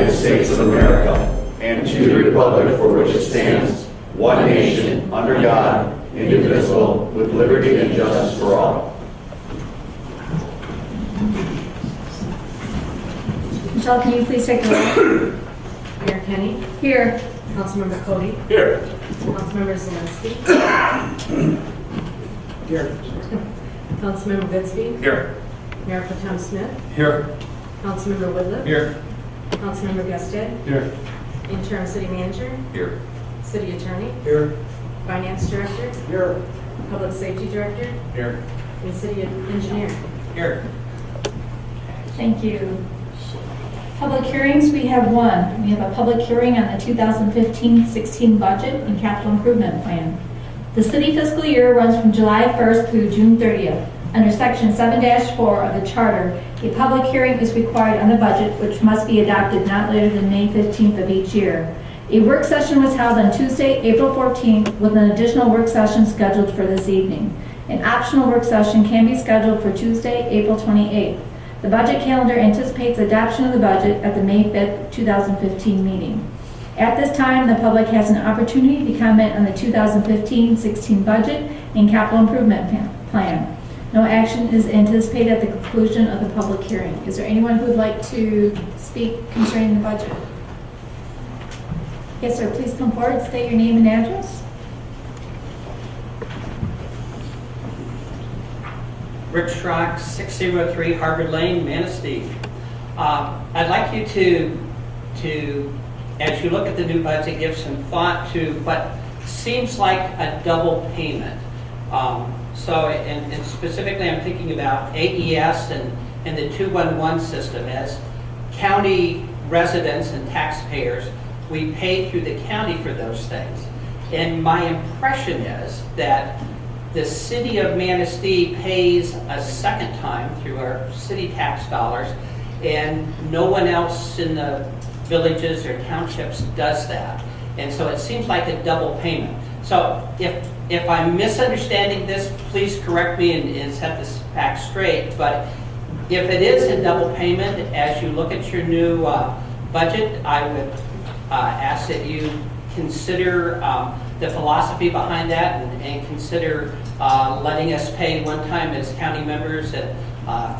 United States of America and to the republic for which it stands, one nation, under God, indivisible, with liberty and justice for all. Michelle, can you please take the roll? Mayor Kenny. Here. Councilmember Cody. Here. Councilmember Zelensky. Here. Councilmember Goodspeed. Here. Mayor Potem Smith. Here. Councilmember Woodley. Here. Councilmember Gusted. Here. Interim City Manager. Here. City Attorney. Here. Finance Director. Here. Public Safety Director. Here. And City Engineer. Here. Thank you. Public hearings, we have one. We have a public hearing on the 2015-16 budget and capital improvement plan. The city fiscal year runs from July 1st through June 30th. Under Section 7-4 of the Charter, a public hearing is required on the budget, which must be adopted not later than May 15th of each year. A work session was held on Tuesday, April 14th, with an additional work session scheduled for this evening. An optional work session can be scheduled for Tuesday, April 28th. The budget calendar anticipates adoption of the budget at the May 5th, 2015 meeting. At this time, the public has an opportunity to comment on the 2015-16 budget and capital improvement plan. No action is anticipated at the conclusion of the public hearing. Is there anyone who would like to speak concerning the budget? Yes, sir. Please come forward, state your name and address. Rich Schrock, 603 Harvard Lane, Manistee. I'd like you to, as you look at the new budget, give some thought to what seems like a double payment. And specifically I'm thinking about AES and the 211 system. As county residents and taxpayers, we pay through the county for those things. And my impression is that the city of Manistee pays a second time through our city tax dollars, and no one else in the villages or townships does that. And so it seems like a double payment. So if I'm misunderstanding this, please correct me and set this back straight. But if it is a double payment, as you look at your new budget, I would ask that you consider the philosophy behind that and consider letting us pay one time as county members and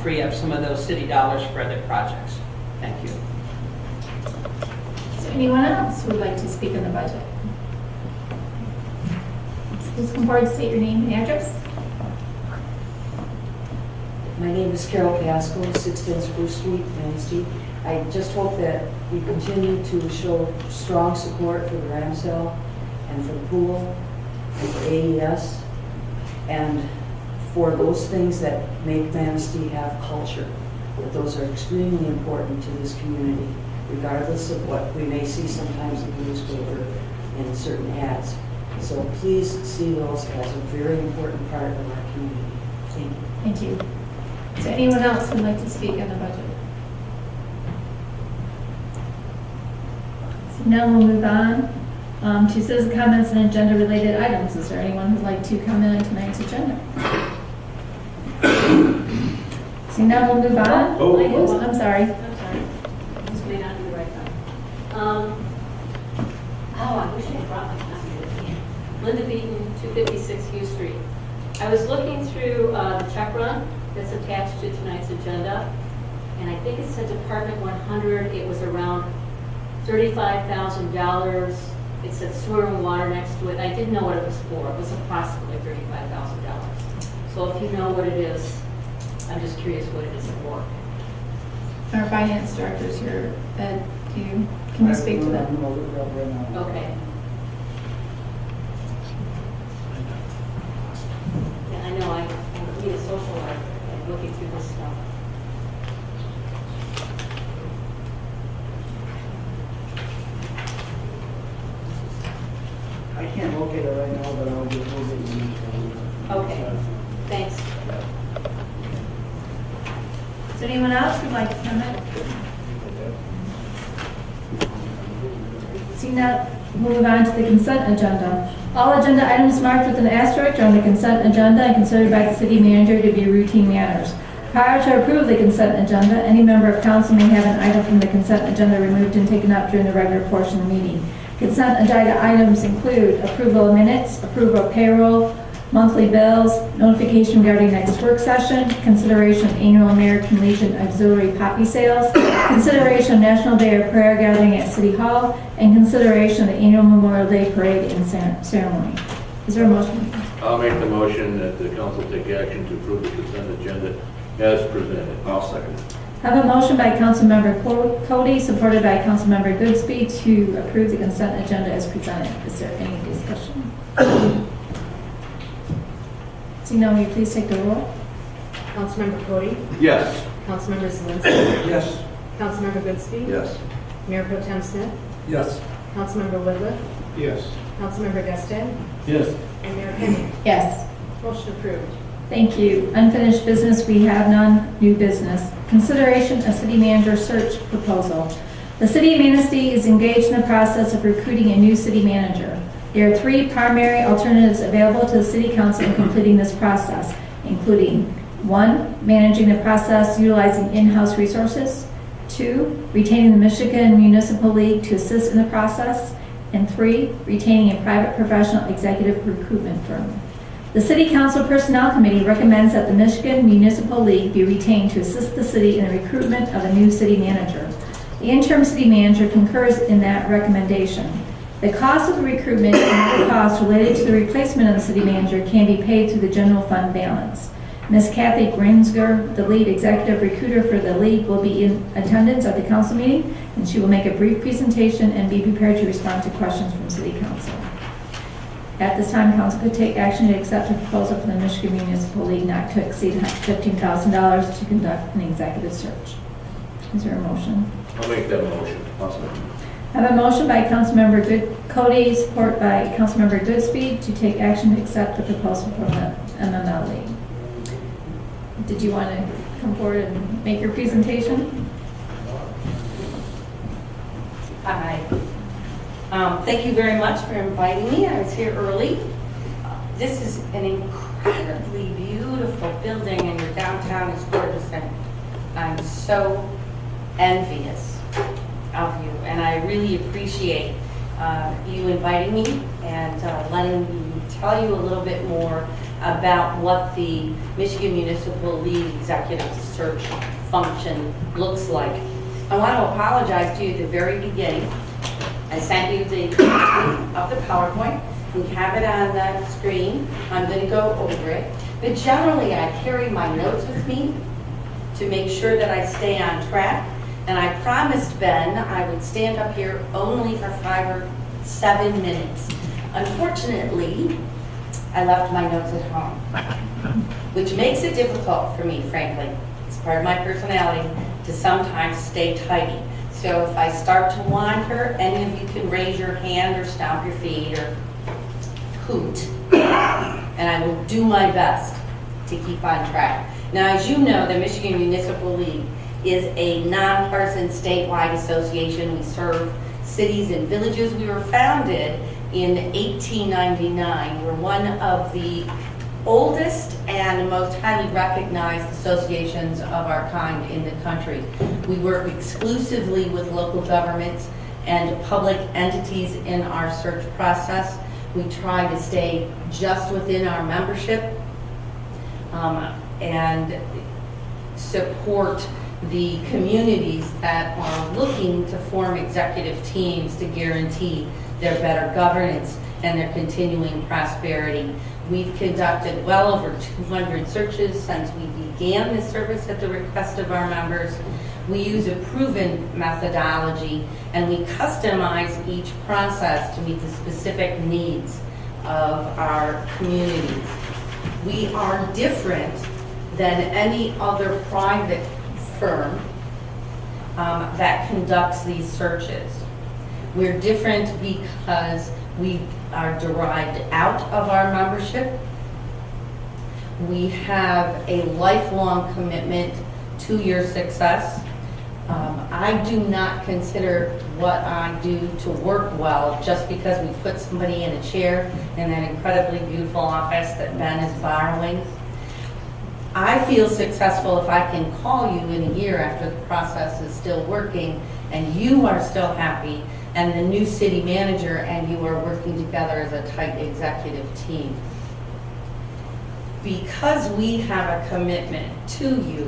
free up some of those city dollars for other projects. Thank you. Is there anyone else who would like to speak on the budget? Please come forward, state your name and address. My name is Carol Pascal, 610 Spruce Street, Manistee. I just hope that we continue to show strong support for the Ramsdale and for the pool and for AES and for those things that make Manistee have culture. That those are extremely important to this community, regardless of what we may see sometimes in the newspaper in certain ads. So please see those as a very important part of our community. Thank you. Thank you. Is there anyone else who would like to speak on the budget? So now we'll move on to citizen comments and agenda-related items. Is there anyone who would like to comment on tonight's agenda? So now we'll move on. Oops, I'm sorry. This may not be the right time. I wish I brought my copy with me. Linda Beaton, 256 Hugh Street. I was looking through the check run that's attached to tonight's agenda, and I think it said Department 100. It was around $35,000. It said sewer and water next to it. I didn't know what it was for. It was approximately $35,000. So if you know what it is, I'm just curious what it is for. Our finance director's here. Ed, can you speak to that? Okay. Yeah, I know. I need a social worker. I'm looking through this stuff. I can't locate it right now, but I'll get you. Okay. Thanks. Is there anyone else who'd like to comment? Seeing that, we'll move on to the consent agenda. All agenda items marked with an asterisk are on the consent agenda and considered by the city manager to be routine matters. Prior to approval of the consent agenda, any member of council may have an item from the consent agenda removed and taken up during the regular portion of the meeting. Consent agenda items include approval of minutes, approval of payroll, monthly bills, notification regarding next work session, consideration of annual American Legion Auxiliary poppy sales, consideration of National Day of Prayer gathering at City Hall, and consideration of the annual Memorial Day parade and ceremony. Is there a motion? I'll make the motion that the council take action to approve the consent agenda as presented. I'll second it. I have a motion by Councilmember Cody, supported by Councilmember Goodspeed, to approve the consent agenda as presented. Is there any discussion? Seeing none, will you please take the roll? Councilmember Cody, Yes. Councilmember Zelinski, Yes. Councilmember Goodspeed, Yes. Mayor Pro Tem Smith, Yes. Councilmember Whitliff, Yes. Councilmember Gaston, Yes. and Mayor Henry. Yes. Motion approved. Thank you. Unfinished business, we have none. New business. Consideration of city manager search proposal. The city of Manistee is engaged in the process of recruiting a new city manager. There are 3 primary alternatives available to the city council in completing this process, including 1, managing the process utilizing in-house resources, 2, retaining the Michigan Municipal League to assist in the process, and 3, retaining a private professional executive recruitment firm. The City Council Personnel Committee recommends that the Michigan Municipal League be retained to assist the city in the recruitment of a new city manager. The interim city manager concurs in that recommendation. The cost of the recruitment and other costs related to the replacement of the city manager can be paid through the general fund balance. Ms. Kathy Grinsger, the lead executive recruiter for the league, will be in attendance at the council meeting, and she will make a brief presentation and be prepared to respond to questions from city council. At this time, council could take action to accept a proposal from the Michigan Municipal League not to exceed $15,000 to conduct an executive search. Is there a motion? I'll make that motion. I'll second. I have a motion by Councilmember Cody, support by Councilmember Goodspeed, to take action to accept the proposal from the MML League. Did you want to come forward and make your presentation? Hi. Thank you very much for inviting me. I was here early. This is an incredibly beautiful building, and your downtown is gorgeous, and I'm so envious of you, and I really appreciate you inviting me and letting me tell you a little bit more about what the Michigan Municipal League Executive Search function looks like. I want to apologize to you at the very beginning. I sent you the of the PowerPoint. We have it on the screen. I'm going to go over it. But generally, I carry my notes with me to make sure that I stay on track. And I promised Ben I would stand up here only for 5 or 7 minutes. Unfortunately, I left my notes at home, which makes it difficult for me, frankly. It's part of my personality to sometimes stay tidy. So if I start to wander, any of you can raise your hand or stomp your feet or hoot. And I will do my best to keep on track. Now, as you know, the Michigan Municipal League is a nonpartisan statewide association. We serve cities and villages. We were founded in 1899. We're one of the oldest and most highly recognized associations of our kind in the country. We work exclusively with local governments and public entities in our search process. We try to stay just within our membership and support the communities that are looking to form executive teams to guarantee their better governance and their continuing prosperity. We've conducted well over 200 searches since we began this service at the request of our members. We use a proven methodology, and we customize each process to meet the specific needs of our communities. We are different than any other private firm that conducts these searches. We're different because we are derived out of our membership. We have a lifelong commitment to your success. I do not consider what I do to work well just because we put somebody in a chair in that incredibly beautiful office that Ben is borrowing. I feel successful if I can call you in a year after the process is still working and you are still happy and the new city manager and you are working together as a tight executive team. Because we have a commitment to you,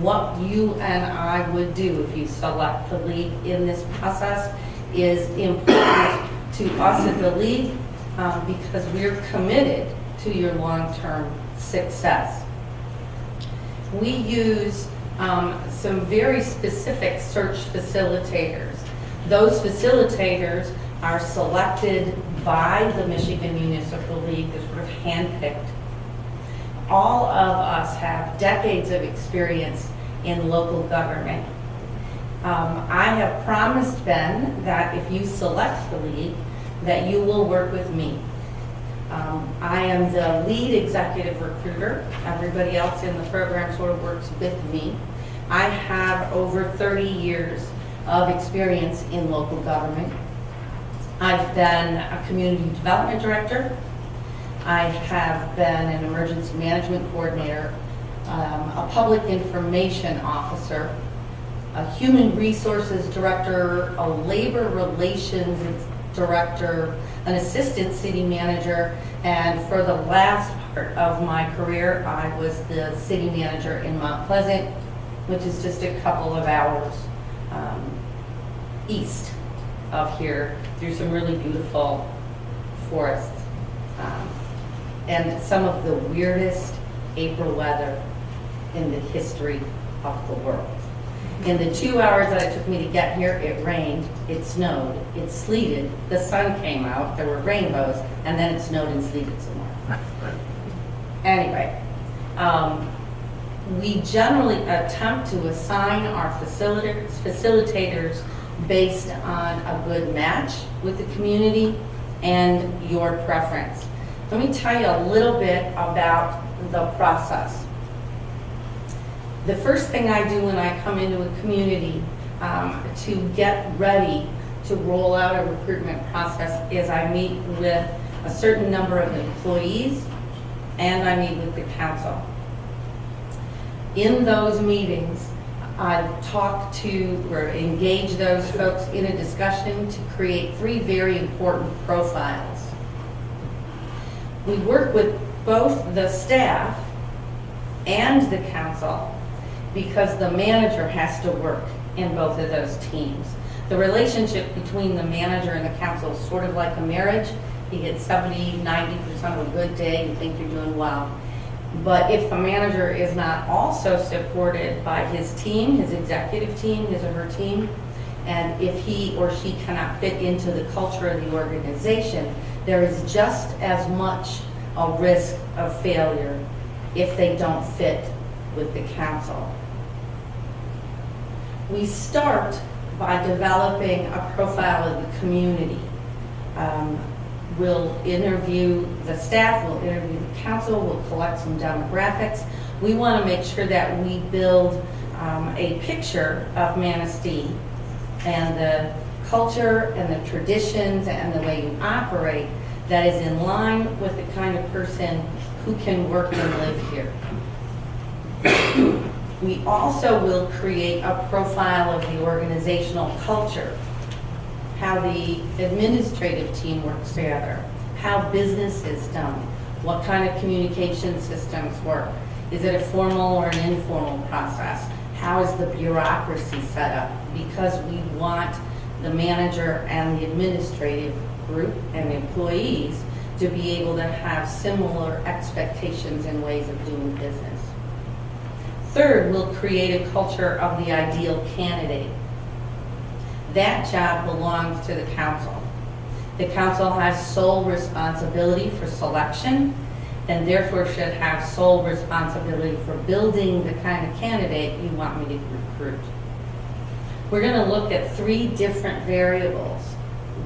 what you and I would do if you select the league in this process is important to us at the league because we're committed to your long-term success. We use some very specific search facilitators. Those facilitators are selected by the Michigan Municipal League, they're sort of handpicked. All of us have decades of experience in local government. I have promised Ben that if you select the league, that you will work with me. I am the lead executive recruiter. Everybody else in the program sort of works with me. I have over 30 years of experience in local government. I've been a community development director. I have been an emergency management coordinator, a public information officer, a human resources director, a labor relations director, an assistant city manager, and for the last part of my career, I was the city manager in Mount Pleasant, which is just a couple of hours east of here, through some really beautiful forests. And some of the weirdest April weather in the history of the world. In the 2 hours that it took me to get here, it rained, it snowed, it sleeted, the sun came out, there were rainbows, and then it snowed and sleeted some more. Anyway, we generally attempt to assign our facilitators based on a good match with the community and your preference. Let me tell you a little bit about the process. The first thing I do when I come into a community to get ready to roll out a recruitment process is I meet with a certain number of employees and I meet with the council. In those meetings, I talk to or engage those folks in a discussion to create 3 very important profiles. We work with both the staff and the council because the manager has to work in both of those teams. The relationship between the manager and the council is sort of like a marriage. You get 70, 90% of a good day, you think you're doing well. But if the manager is not also supported by his team, his executive team, his or her team, and if he or she cannot fit into the culture of the organization, there is just as much a risk of failure if they don't fit with the council. We start by developing a profile of the community. We'll interview the staff, we'll interview the council, we'll collect some demographics. We want to make sure that we build a picture of Manistee and the culture and the traditions and the way you operate that is in line with the kind of person who can work and live here. We also will create a profile of the organizational culture, how the administrative team works together, how business is done, what kind of communication systems work. Is it a formal or an informal process? How is the bureaucracy set up? Because we want the manager and the administrative group and employees to be able to have similar expectations and ways of doing business. Third, we'll create a culture of the ideal candidate. That job belongs to the council. The council has sole responsibility for selection and therefore should have sole responsibility for building the kind of candidate you want me to recruit. We're going to look at 3 different variables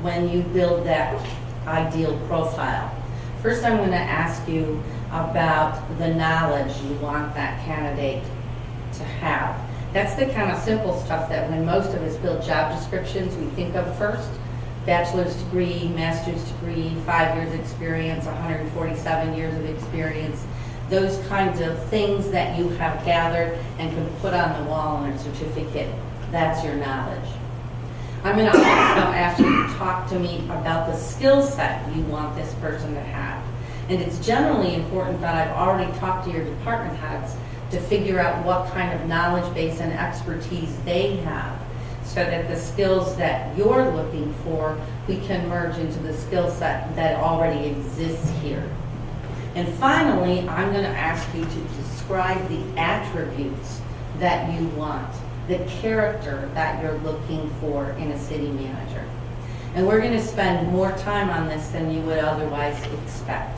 when you build that ideal profile. First, I'm going to ask you about the knowledge you want that candidate to have. That's the kind of simple stuff that when most of us build job descriptions, we think of first. Bachelor's degree, master's degree, 5 years experience, 147 years of experience. those kinds of things that you have gathered and can put on the wall on a certificate. That's your knowledge. I'm going to also ask you to talk to me about the skill set you want this person to have. And it's generally important that I've already talked to your department heads to figure out what kind of knowledge base and expertise they have, so that the skills that you're looking for, we can merge into the skill set that already exists here. And finally, I'm going to ask you to describe the attributes that you want, the character that you're looking for in a city manager. And we're going to spend more time on this than you would otherwise expect.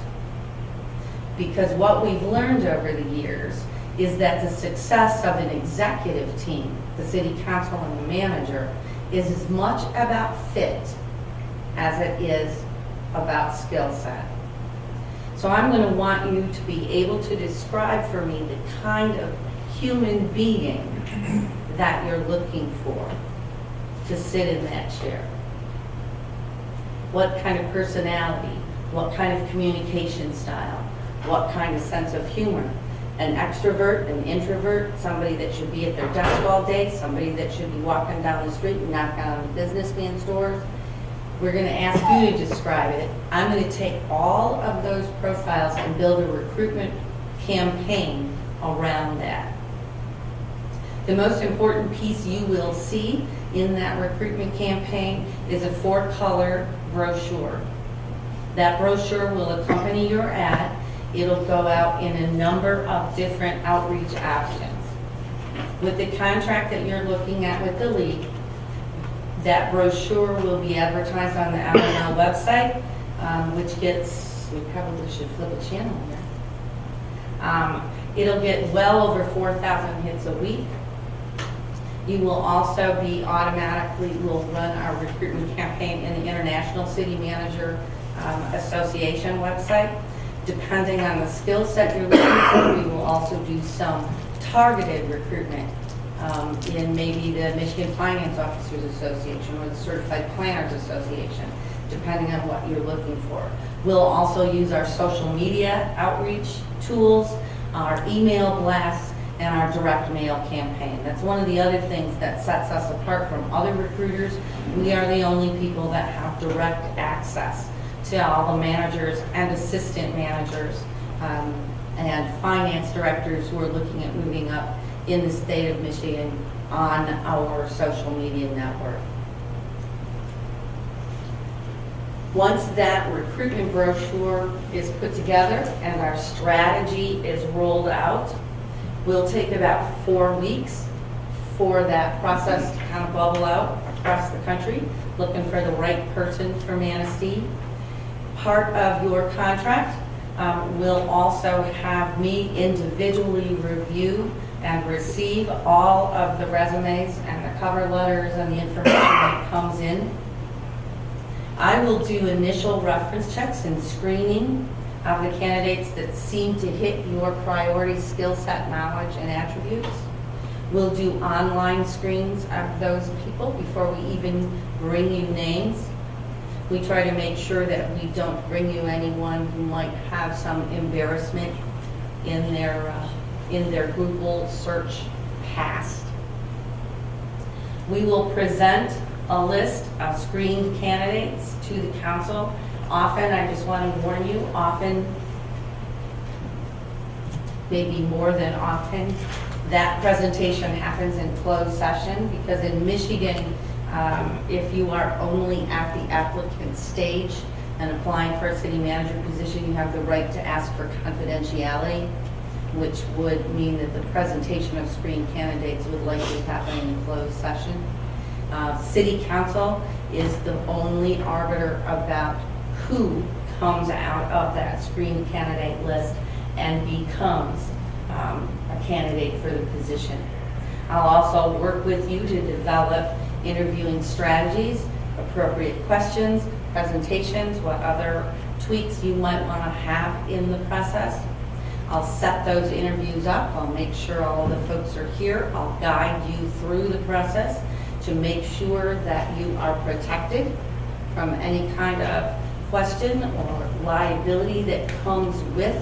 Because what we've learned over the years is that the success of an executive team, the city council and the manager, is as much about fit as it is about skill set. So I'm going to want you to be able to describe for me the kind of human being that you're looking for to sit in that chair. What kind of personality, what kind of communication style, what kind of sense of humor. An extrovert, an introvert, somebody that should be at their desk all day, somebody that should be walking down the street and knocking on businessman's doors. We're going to ask you to describe it. I'm going to take all of those profiles and build a recruitment campaign around that. The most important piece you will see in that recruitment campaign is a 4-color brochure. That brochure will accompany your ad. It'll go out in a number of different outreach options. With the contract that you're looking at with the league, that brochure will be advertised on the LNL website, which gets, we probably should flip a channel here. It'll get well over 4,000 hits a week. You will also be automatically, we'll run our recruitment campaign in the International City Manager Association website. Depending on the skill set you're looking for, we will also do some targeted recruitment in maybe the Michigan Finance Officers Association or the Certified Planners Association, depending on what you're looking for. We'll also use our social media outreach tools, our email blasts, and our direct mail campaign. That's one of the other things that sets us apart from other recruiters. We are the only people that have direct access to all the managers and assistant managers and finance directors who are looking at moving up in the state of Michigan on our social media network. Once that recruitment brochure is put together and our strategy is rolled out, we'll take about 4 weeks for that process to kind of bubble out across the country, looking for the right person for Manistee. Part of your contract will also have me individually review and receive all of the resumes and the cover letters and the information that comes in. I will do initial reference checks and screening of the candidates that seem to hit your priority skill set, knowledge, and attributes. We'll do online screens of those people before we even bring you names. We try to make sure that we don't bring you anyone who might have some embarrassment in their Google search past. We will present a list of screened candidates to the council. Often, I just want to warn you, often, maybe more than often, that presentation happens in closed session because in Michigan, if you are only at the applicant stage and applying for a city manager position, you have the right to ask for confidentiality, which would mean that the presentation of screened candidates would likely happen in closed session. City council is the only arbiter about who comes out of that screened candidate list and becomes a candidate for the position. I'll also work with you to develop interviewing strategies, appropriate questions, presentations, what other tweaks you might want to have in the process. I'll set those interviews up. I'll make sure all of the folks are here. I'll guide you through the process to make sure that you are protected from any kind of question or liability that comes with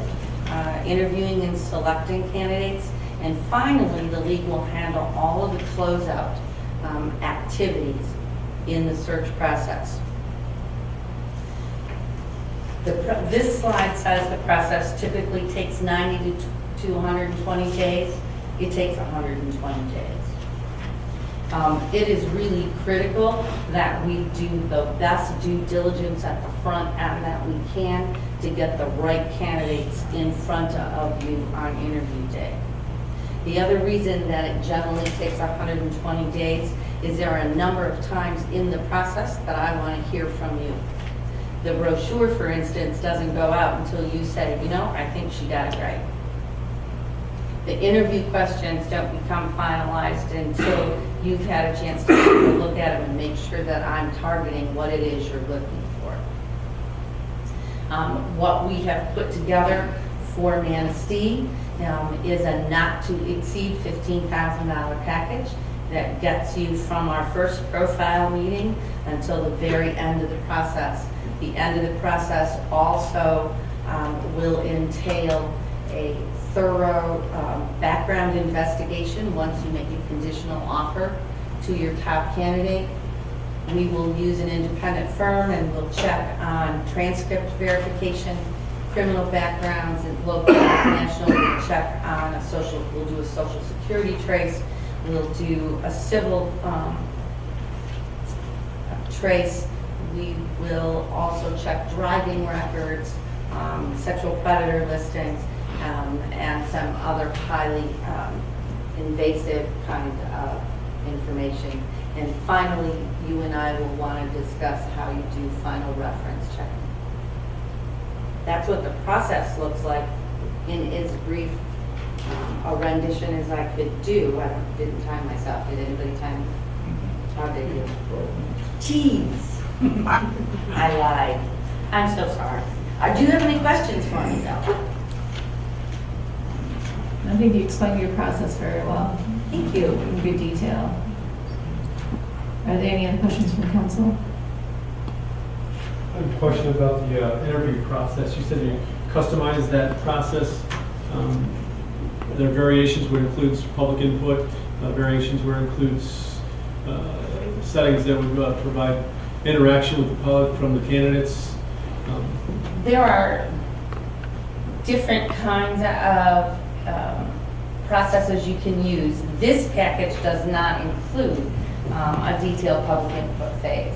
interviewing and selecting candidates. And finally, the league will handle all of the closeout activities in the search process. This slide says the process typically takes 90 to 120 days. It takes 120 days. It is really critical that we do the best due diligence at the front end that we can to get the right candidates in front of you on interview day. The other reason that it generally takes 120 days is there are a number of times in the process that I want to hear from you. The brochure, for instance, doesn't go out until you say, you know, I think she got it right. The interview questions don't become finalized until you've had a chance to take a look at them and make sure that I'm targeting what it is you're looking for. What we have put together for Manistee is a not to exceed $15,000 package that gets you from our first profile meeting until the very end of the process. The end of the process also will entail a thorough background investigation once you make a conditional offer to your top candidate. We will use an independent firm and we'll check on transcript verification, criminal backgrounds, and local and national. We'll check on we'll do a social security trace. We'll do a civil trace. We will also check driving records, sexual predator listings, and some other highly invasive kind of information. And finally, you and I will want to discuss how you do final reference checking. That's what the process looks like in as brief a rendition as I could do. I didn't time myself. Did anybody time? How did you? Jeez. I lied. I'm so sorry. Do you have any questions for me, though? I think you explained your process very well. Thank you. In good detail. Are there any other questions from council? I have a question about the interview process. You said you customized that process. There are variations where it includes public input, variations where it includes settings that would provide interaction with the public from the candidates. There are different kinds of processes you can use. This package does not include a detailed public input phase.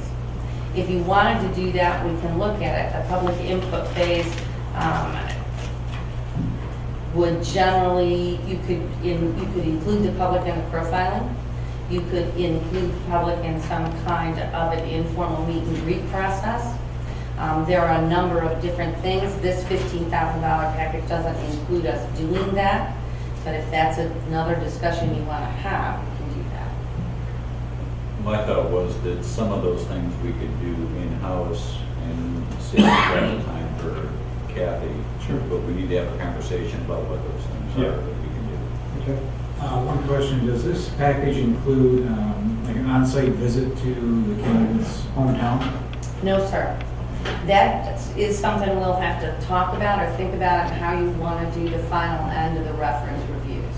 If you wanted to do that, we can look at it. A public input phase would generally, you could include the public in the profiling. You could include public in some kind of an informal meet and greet process. There are a number of different things. This $15,000 package doesn't include us doing that, but if that's another discussion you want to have, we can do that. My thought was that some of those things we could do in-house and save travel time for Kathy. Sure. But we need to have a conversation about what those things are that we can do. Okay. One question, does this package include like an on-site visit to the candidate's hometown? No, sir. That is something we'll have to talk about or think about and how you want to do the final end of the reference reviews.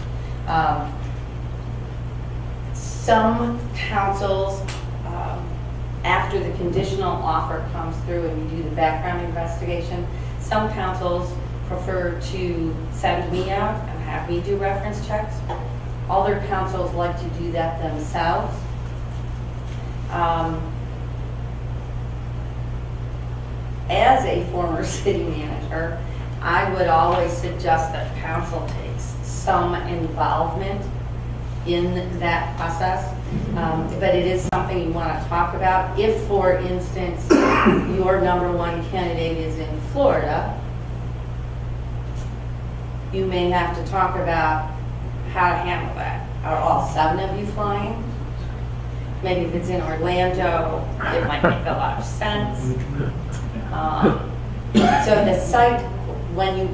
Some councils, after the conditional offer comes through and you do the background investigation, some councils prefer to send me out and have me do reference checks. Other councils like to do that themselves. As a former city manager, I would always suggest that council takes some involvement in that process, but it is something you want to talk about. If, for instance, your number one candidate is in Florida, you may have to talk about how to handle that. Are all 7 of you flying? Maybe if it's in Orlando, it might make a lot of sense. So the site,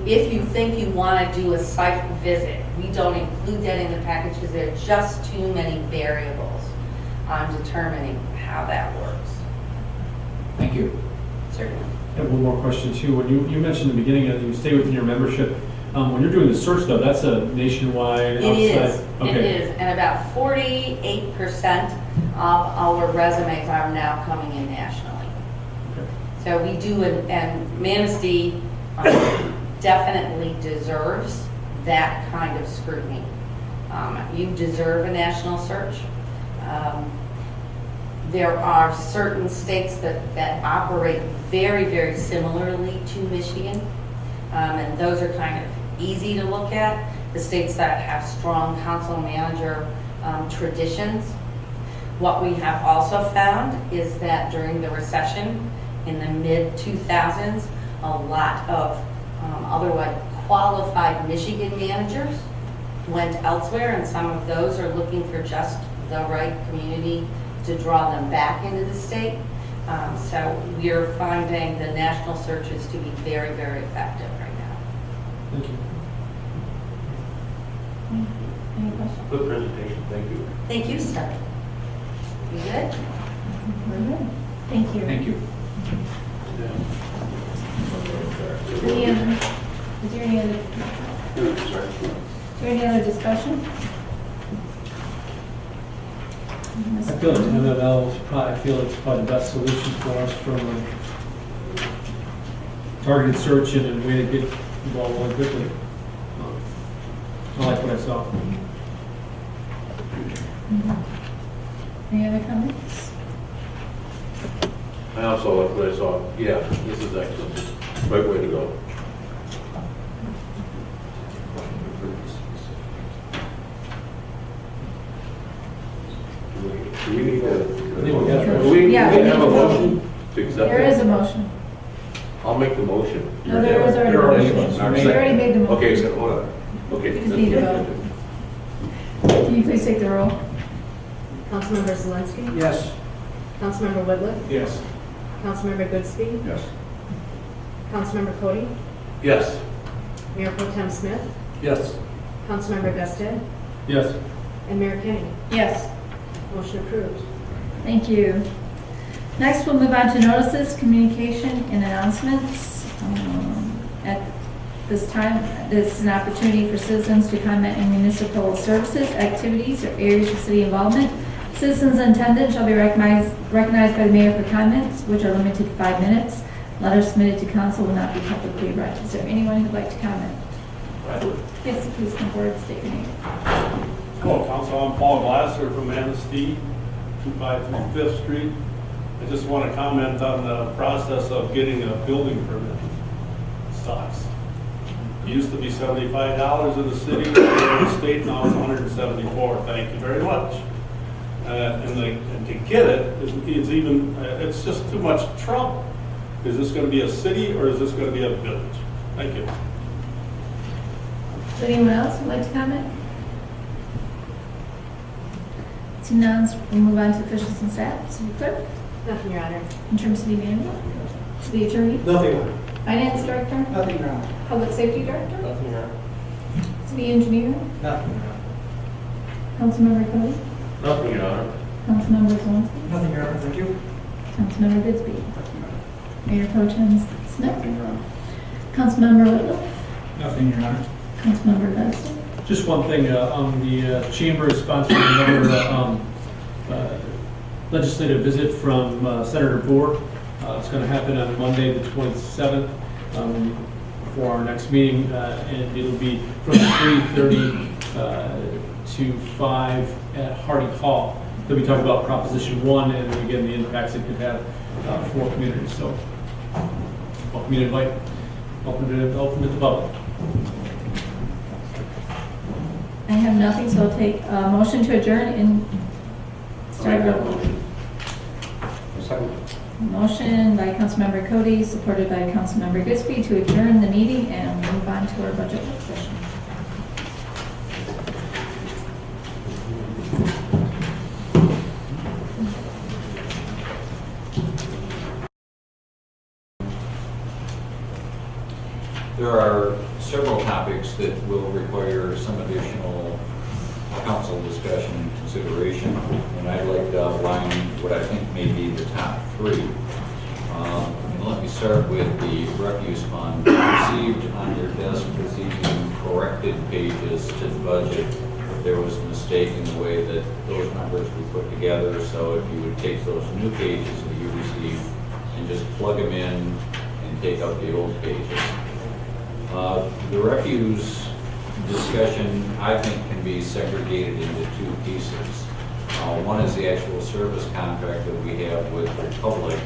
if you think you want to do a site visit, we don't include that in the package because there are just too many variables on determining how that works. Thank you. Certainly. I have one more question too. When you mentioned in the beginning that you stay within your membership, When you're doing the search though, that's a nationwide It outside? is, it Okay. is, and about 48% of our resumes are now coming in nationally. Okay. So we do, and Manistee definitely deserves that kind of scrutiny. You deserve a national search. There are certain states that operate very, very similarly to Michigan, and those are kind of easy to look at. The states that have strong council manager traditions. What we have also found is that during the recession in the mid-2000s, a lot of otherwise qualified Michigan managers went elsewhere, and some of those are looking for just the right community to draw them back into the state. So we're finding the national searches to be very, very effective right now. Thank you. Any questions? Good presentation, thank you. Thank you, Star. You good? We're good. Thank you. Thank you. Is there any other discussion? I feel like MML is probably, it's probably the best solution for us from a targeted search and a way to get involved really quickly. I like what I saw. Any other comments? I also like what I saw. Yeah, this is excellent. Right way to go. Do we need Yeah. we Yeah, we need have to a vote. motion to accept There is a it? motion. I'll make the motion. No, there was already a motion. We already made the motion. Okay, so hold on. Okay. We just need to vote. Can you please take the roll? Councilmember Zelensky. Yes. Councilmember Whitliff. Yes. Councilmember Goodspeed. Yes. Councilmember Cody. Yes. Mayor Pro Tem Smith. Yes. Councilmember Gustin. Yes. And Mayor Kenny. Yes. Motion approved. Thank you. Next, we'll move on to notices, communication, and announcements. At this time, this is an opportunity for citizens to comment on municipal services, activities, or areas of city involvement. Citizens attendant shall be recognized by the mayor for comments, which are limited to 5 minutes. Letters submitted to council will not be publicly read. Is there anyone who'd like to comment? Yes, please come forward and state your name. Hello, Council. I'm Paul Glasser from Manistee, 253 5th Street. I just want to comment on the process of getting a building permit. It sucks. It used to be $75 in the city, in the state, now it's $174. Thank you very much. And to get it, it's just too much trouble. Is this going to be a city or is this going to be a village? Thank you. Is there anyone else who'd like to comment? Seeing none, we'll move on to officials and staff. City clerk, Nothing, Your Honor. interim city manager, city attorney, Nothing. finance director, Nothing, Your Honor. public safety director, Nothing, Your Honor. city engineer, Nothing, Your Honor. councilmember Cody, Nothing, Your Honor. councilmember Zelensky, Nothing, Your Honor. Thank you. councilmember Bitsby, Mayor Pro Tem Smith, councilmember Whitlow, Nothing, Your Honor. councilmember Gustin. Just one thing, the chamber is sponsoring another legislative visit from Senator Boer. It's going to happen on Monday, the 27th, for our next meeting, and it'll be from 3:30 to 5 at Hardy Hall. They'll be talking about Proposition 1 and again the impacts it could have for communities. So, welcome you to invite, open to the public. I have nothing, so I'll take a motion to adjourn and start. Motion by Councilmember Cody, supported by Councilmember Goodspeed to adjourn the meeting and move on to our budget work session. There are several topics that will require some additional council discussion and consideration, and I'd like to outline what I think may be the top three. And let me start with the refuse fund. Received on your desk this evening corrected pages to the budget. There was a mistake in the way that those numbers were put together, so if you would take those new pages that you received and just plug them in and take out the old pages. The refuse discussion, I think, can be segregated into two pieces. One is the actual service contract that we have with Republic,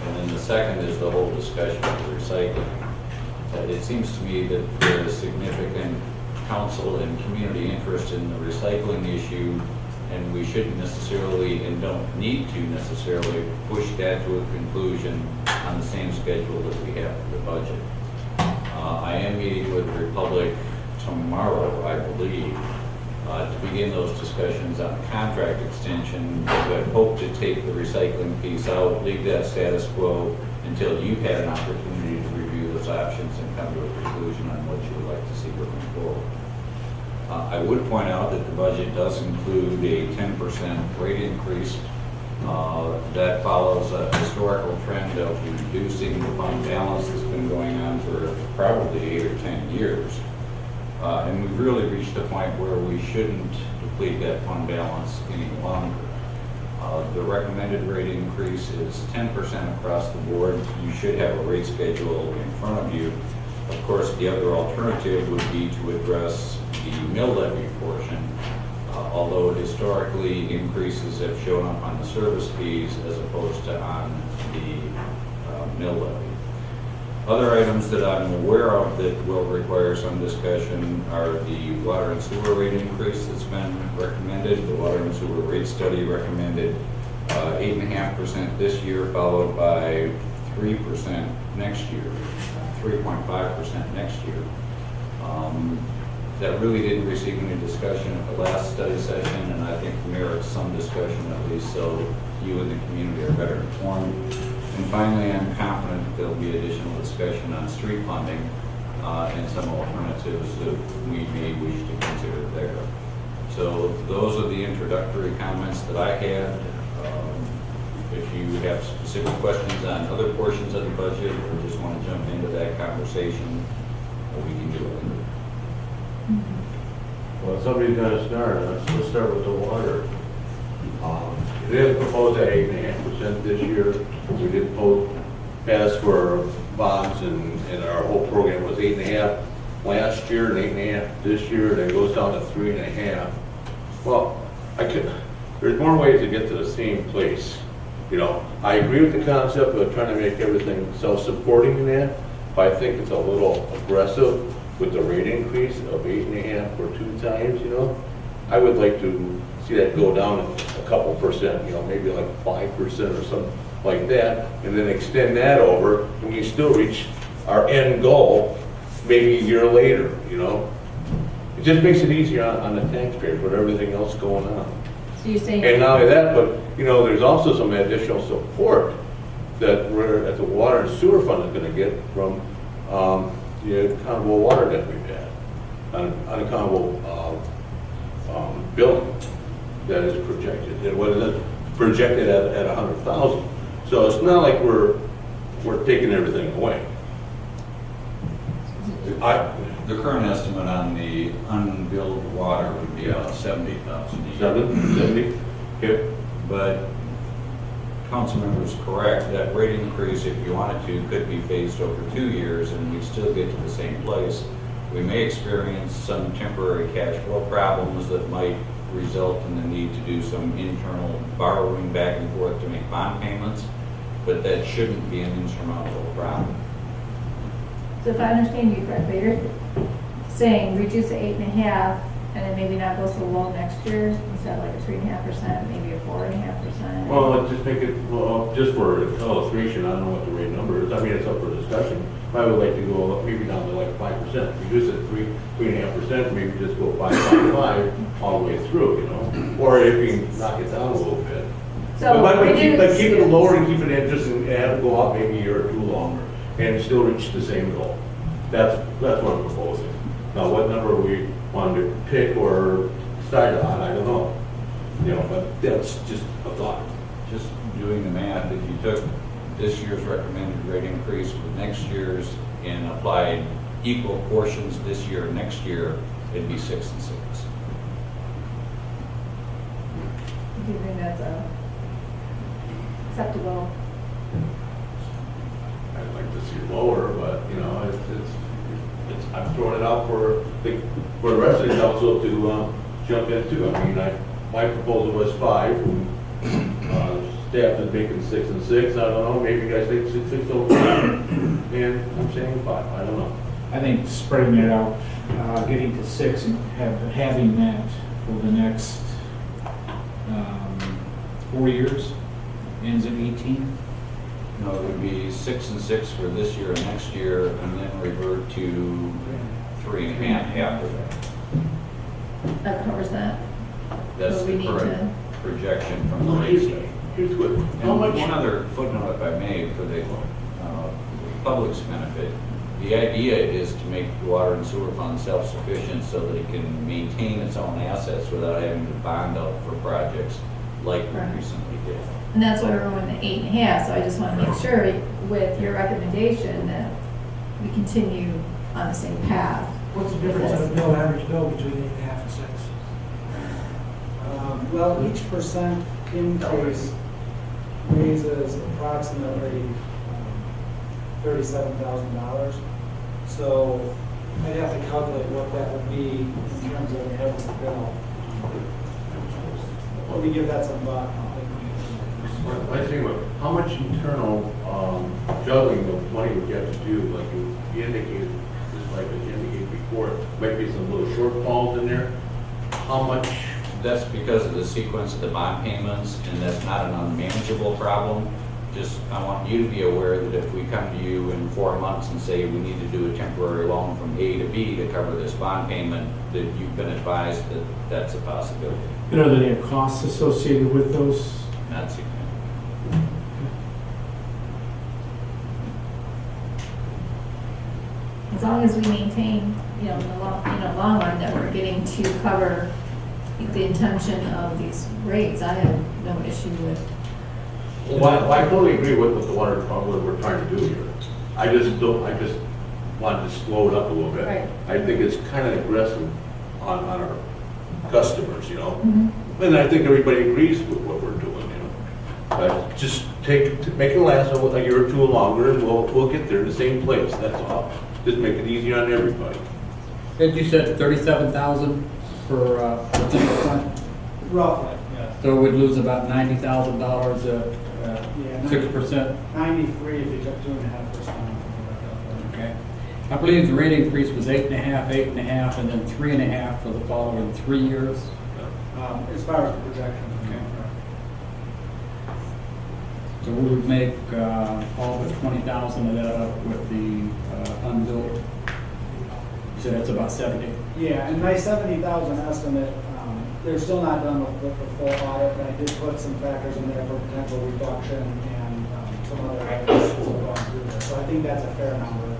and then the second is the whole discussion of the recycling. It seems to me that there is significant council and community interest in the recycling issue, and we shouldn't necessarily and don't need to necessarily push that to a conclusion on the same schedule that we have for the budget. I am meeting with Republic tomorrow, I believe, to begin those discussions on the contract extension. I hope to take the recycling piece out, leave that status quo until you've had an opportunity to review those options and come to a conclusion on what you would like to see going forward. I would point out that the budget does include a 10% rate increase. That follows a historical trend of reducing the fund balance that's been going on for probably 8 or 10 years. And we've really reached a point where we shouldn't deplete that fund balance any longer. The recommended rate increase is 10% across the board. You should have a rate schedule in front of you. Of course, the other alternative would be to address the mill levy portion, although historically increases have shown up on the service fees as opposed to on the mill levy. Other items that I'm aware of that will require some discussion are the water and sewer rate increase that's been recommended. The water and sewer rate study recommended 8.5% this year, followed by 3% next year, 3.5% next year. That really didn't receive any discussion at the last study session, and I think merits some discussion, at least so you and the community are better informed. And finally, I'm confident that there'll be additional discussion on street funding and some alternatives that we may wish to consider there. So those are the introductory comments that I had. If you have specific questions on other portions of the budget or just want to jump into that conversation, we can do it. Well, somebody's gonna start, let's start with the water. It is proposed at 8.5% this year. We did pass for bonds and our whole program was 8.5 last year and 8.5 this year, and it goes down to 3.5. Well, there's more ways to get to the same place. You know, I agree with the concept of trying to make everything self-supporting in that, but I think it's a little aggressive with the rate increase of 8.5 or 2 times, you know. I would like to see that go down a couple percent, you know, maybe like 5% or something like that, and then extend that over, and we still reach our end goal maybe a year later, you know. It just makes it easier on the taxpayers with everything else going on. So you're saying. And not only that, but, you know, there's also some additional support that we're at the water and sewer fund is gonna get from, the accountable water that we've had, unaccountable billing that is projected. And what is it? Projected at 100,000. So it's not like we're taking everything away. The current estimate on the unbilled water would be about 70,000. 70? Yep. But Councilmember is correct, that rate increase, if you wanted to, could be phased over 2 years and we'd still get to the same place. We may experience some temporary cash flow problems that might result in the need to do some internal borrowing back and forth to make bond payments, but that shouldn't be an insurmountable problem. So if I understand you correctly, you're saying reduce to 8.5 and then maybe not go so low next year, instead of like a 3.5%, maybe a 4.5%? Well, let's just make it, well, just for illustration, I don't know what the rate number is. I mean, it's up for discussion. I would like to go up, maybe down to like 5%. Reduce it 3.5%, maybe just go 5.5 all the way through, you know? Or if you knock it down a little bit. So But reduce- keep it lower and keep it in, just and have it go up maybe a year or 2 longer and still reach the same goal. That's what I'm proposing. Now, what number we want to pick or decide on, I don't know. You know, but that's just a thought. Just doing the math, if you took this year's recommended rate increase with next year's and applied equal portions this year and next year, it'd be 6 and 6. Do you think that's acceptable? I'd like to see lower, but, you know, I'm throwing it out for the rest of the council to jump into. I mean, my proposal was 5, staff is making 6 and 6, I don't know, maybe you guys think 6 is okay, and I'm saying 5, I don't know. I think spreading it out, getting to 6 and having that for the next 4 years, ends at 18. No, it would be 6 and 6 for this year and next year, and then revert to 3.5 after that. That covers that? That's So we the need current projection from the rate study. Here's what, how And much? one other footnote, if I may, for the public's benefit. The idea is to make the water and sewer fund self-sufficient so that it can maintain its own assets without having to bond out for projects like we Right. recently did. And that's why we're going to 8.5, so I just want to make sure with your recommendation that we continue on the same path. What's the difference in the average bill between 8.5 and 6? Well, each percent increase raises approximately $37,000. So I'd have to calculate what that would be in terms of an average bill. Let me give that some thought. My thing was, how much internal juggling of money would you have to do? Like you indicated, just like you indicated before, might be some little shortfalls in there. How much? That's because of the sequence of the bond payments, and that's not an unmanageable problem. Just, I want you to be aware that if we come to you in 4 months and say we need to do a temporary loan from A to B to cover this bond payment, that you've been advised that that's a possibility. And are there any costs associated with those? Not significant. As long as we maintain, in the long run, that we're getting to cover the intention of these rates, I have no issue with. Well, I totally agree with what the water department we're trying to do here. I just wanted to slow it up a little bit. Right. I think it's kind of aggressive on our customers, you know? Mm-hmm. And I think everybody agrees with what we're doing, you know? But just make it last a year or two longer, and we'll get there in the same place, that's all. Just make it easier on everybody. And you said 37,000 for the 10%? Roughly, yes. So we'd lose about $90,000 at Yeah, 6%? 93 if you took 2.5%. Okay. I believe the rate increase was 8.5, 8.5, and then 3.5 for the following 3 years. As far as the projection. Okay. So we would make all but 20,000 of that up with the unbilled. So that's about 70. Yeah, and my 70,000 estimate, they're still not done with the full audit, but I did put some factors in there for potential reduction and some other items as we're going through this. So I think that's a fair number.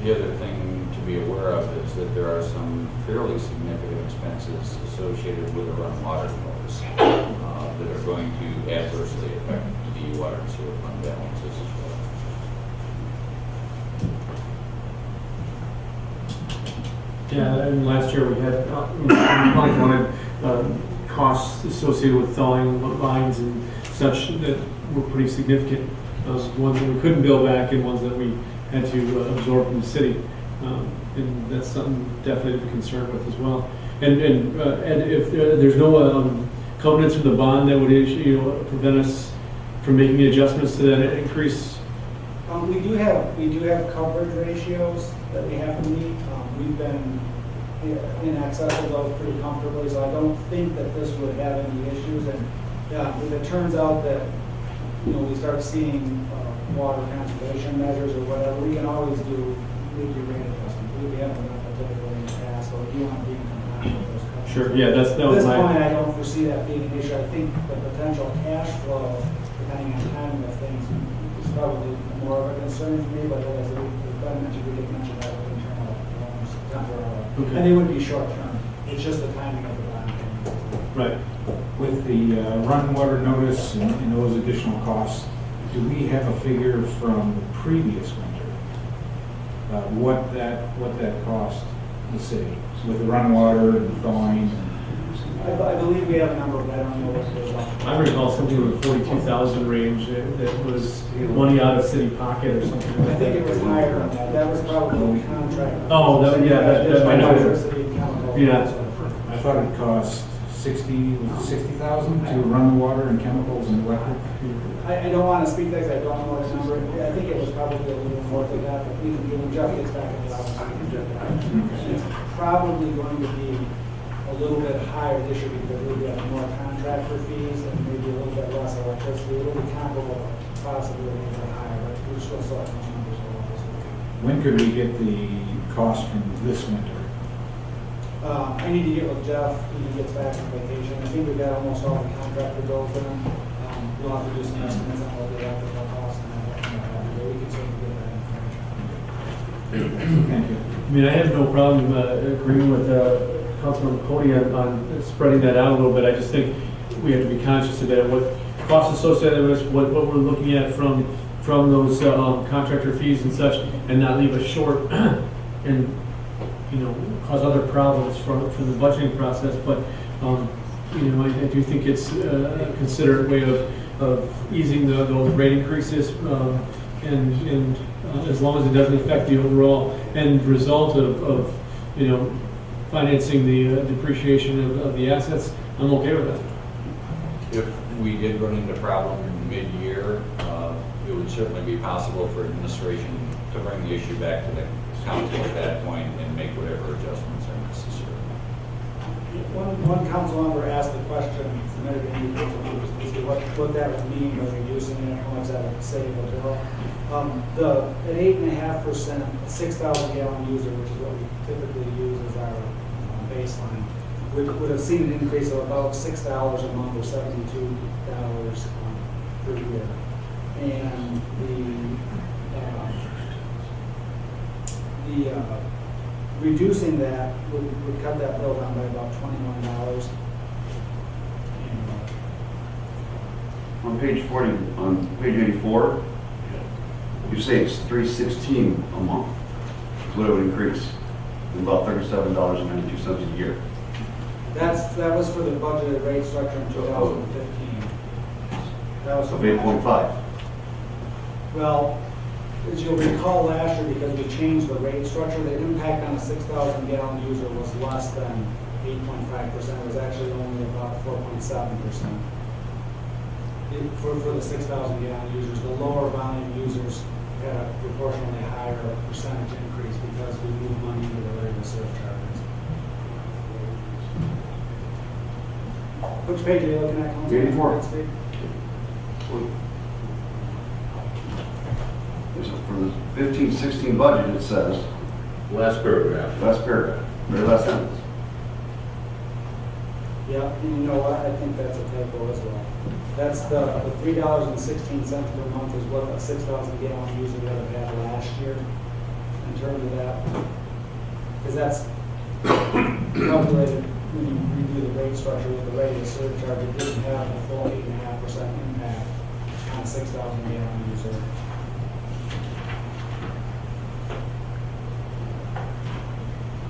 The other thing to be aware of is that there are some fairly significant expenses associated with the run water notice that are going to adversely affect the water and sewer fund balances as well. Yeah, and last year we had, wanted costs associated with thawing lines and such that were pretty significant. Ones that we couldn't bill back and ones that we had to absorb from the city. And that's something definitely to be concerned with as well. And if there's no covenants from the bond that would prevent us from making adjustments to that increase. We do have coverage ratios that we have to meet. We've been in excess of those pretty comfortably, so I don't think that this would have any issues. And if it turns out that we start seeing water conservation measures or whatever, we can always do weekly rate adjustments. We haven't done that typically in the past, so if you want to be in compliance with those coverages. Sure, yeah, that At was this my. point, I don't foresee that being an issue. I think the potential cash flow, depending on timing of things, is probably more of a concern for me, but as we did mention that with internal loans temporarily. Okay. And they would be short term. It's just the timing of the bond payment. Right. With the run water notice and those additional costs, do we have a figure from the previous winter? What that cost the city with the run water and thawing? I believe we have a number, but I don't know what it is. I recall something in the 42,000 range that was money out of city pocket or something I like think it that. was higher than that. That was probably the contract. Oh, that I know. Electricity and chemical. Yeah. I thought it cost 60,000 to run the water and chemicals and electric. I don't want to speak that, 'cause I don't know the number. I think it was probably a little more than that, but we can, when Jeff gets back in the office, we can check that. It's probably going to be a little bit higher this year because we'll have more contractor fees and maybe a little bit less electricity, a little bit comparable, possibly a little bit higher, but we're still sorting those numbers out. When could we get the cost from this winter? I need to get with Jeff when he gets back from vacation. I think we've got almost all the contractor bills in. We'll have to do some estimates on what the electrical costs and that, but we can certainly get that information. Thank you. I mean, I have no problem agreeing with Councilman Cody on spreading that out a little bit. I just think we have to be conscious of that, what costs associated with what we're looking at from those contractor fees and such, and not leave us short and, you know, cause other problems from the budgeting process. But, you know, I do think it's a considerate way of easing those rate increases, and as long as it doesn't affect the overall end result of you know, financing the depreciation of the assets, I'm okay with that. If we did run into problem mid-year, it would certainly be possible for administration to bring the issue back to the council at that point and make whatever adjustments are necessary. One council member asked the question, submitted in the council members, basically what that would mean by reducing it, how much that would save a bill. At 8.5%, a 6,000 gallon user, which is what we typically use as our baseline, would have seen an increase of about $6 a month or $72 per year. And reducing that would cut that bill down by about $21. On page 40, on page 84, you say it's $316 a month. That's what it would increase, about $37.92 a year. That was for the budgeted rate structure in 2015. That was Of 8.5. Well, as you'll recall last year, because we changed the rate structure, the impact on a 6,000 gallon user was less than 8.5%. It was actually only about 4.7%. For the 6,000 gallon users, the lower volume users had a proportionally higher percentage increase because we moved money into the rate of surcharges. Which page are you looking at? Councilman? 84. For the 15-16 budget, it says, Last paragraph. last paragraph, very last sentence. Yeah, and you know what, I think that's a typo as well. That's the $3.16 per month is what a 6,000 gallon user would have had last year in terms of that. Because that's calculated when you redo the rate structure with the rate of surcharge, it didn't have the full 8.5% impact on a 6,000 gallon user.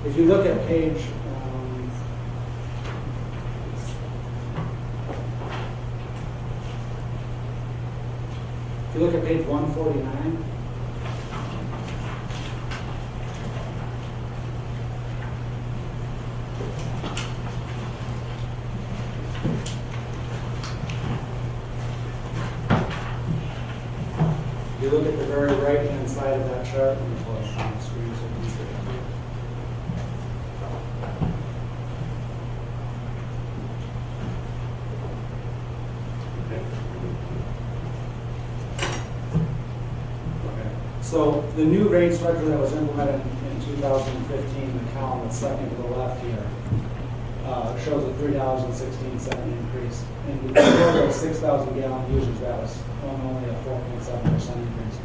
If you look at page, if you look at page 149, if you look at the very right-hand side of that chart, let me pull it on the screen so you can see it. So the new rate structure that was implemented in 2015, the column that's second to the left here, shows a $3.16 increase. And before those 6,000 gallon users, that was only a 4.7% increase.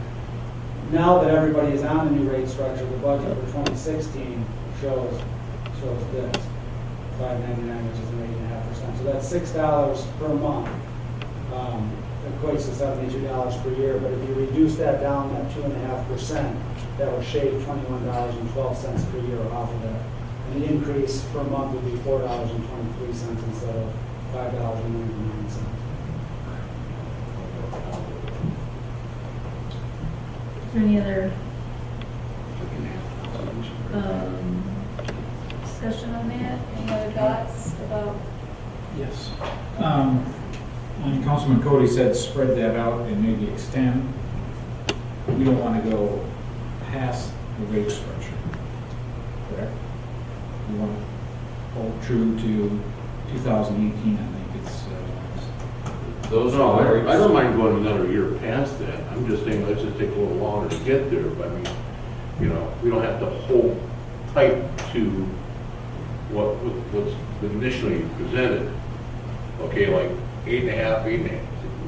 Now that everybody is on the new rate structure, the budget for 2016 shows this, $5.99, which is an 8.5%. So that's $6 per month equates to $72 per year, but if you reduce that down, that 2.5%, that would shave $21.12 per year off of that. And the increase per month would be $4.23 instead of $5.99. Is there any other discussion on that? Any other thoughts about? Yes. And Councilman Cody said spread that out and maybe extend. We don't want to go past the rate structure, correct? We want to hold true to 2018, I think it's, Those No, are very. I don't mind going another year past that. I'm just saying, let's just take a little longer to get there. But I mean, you know, we don't have to hold tight to what's initially presented. Okay, like 8.5.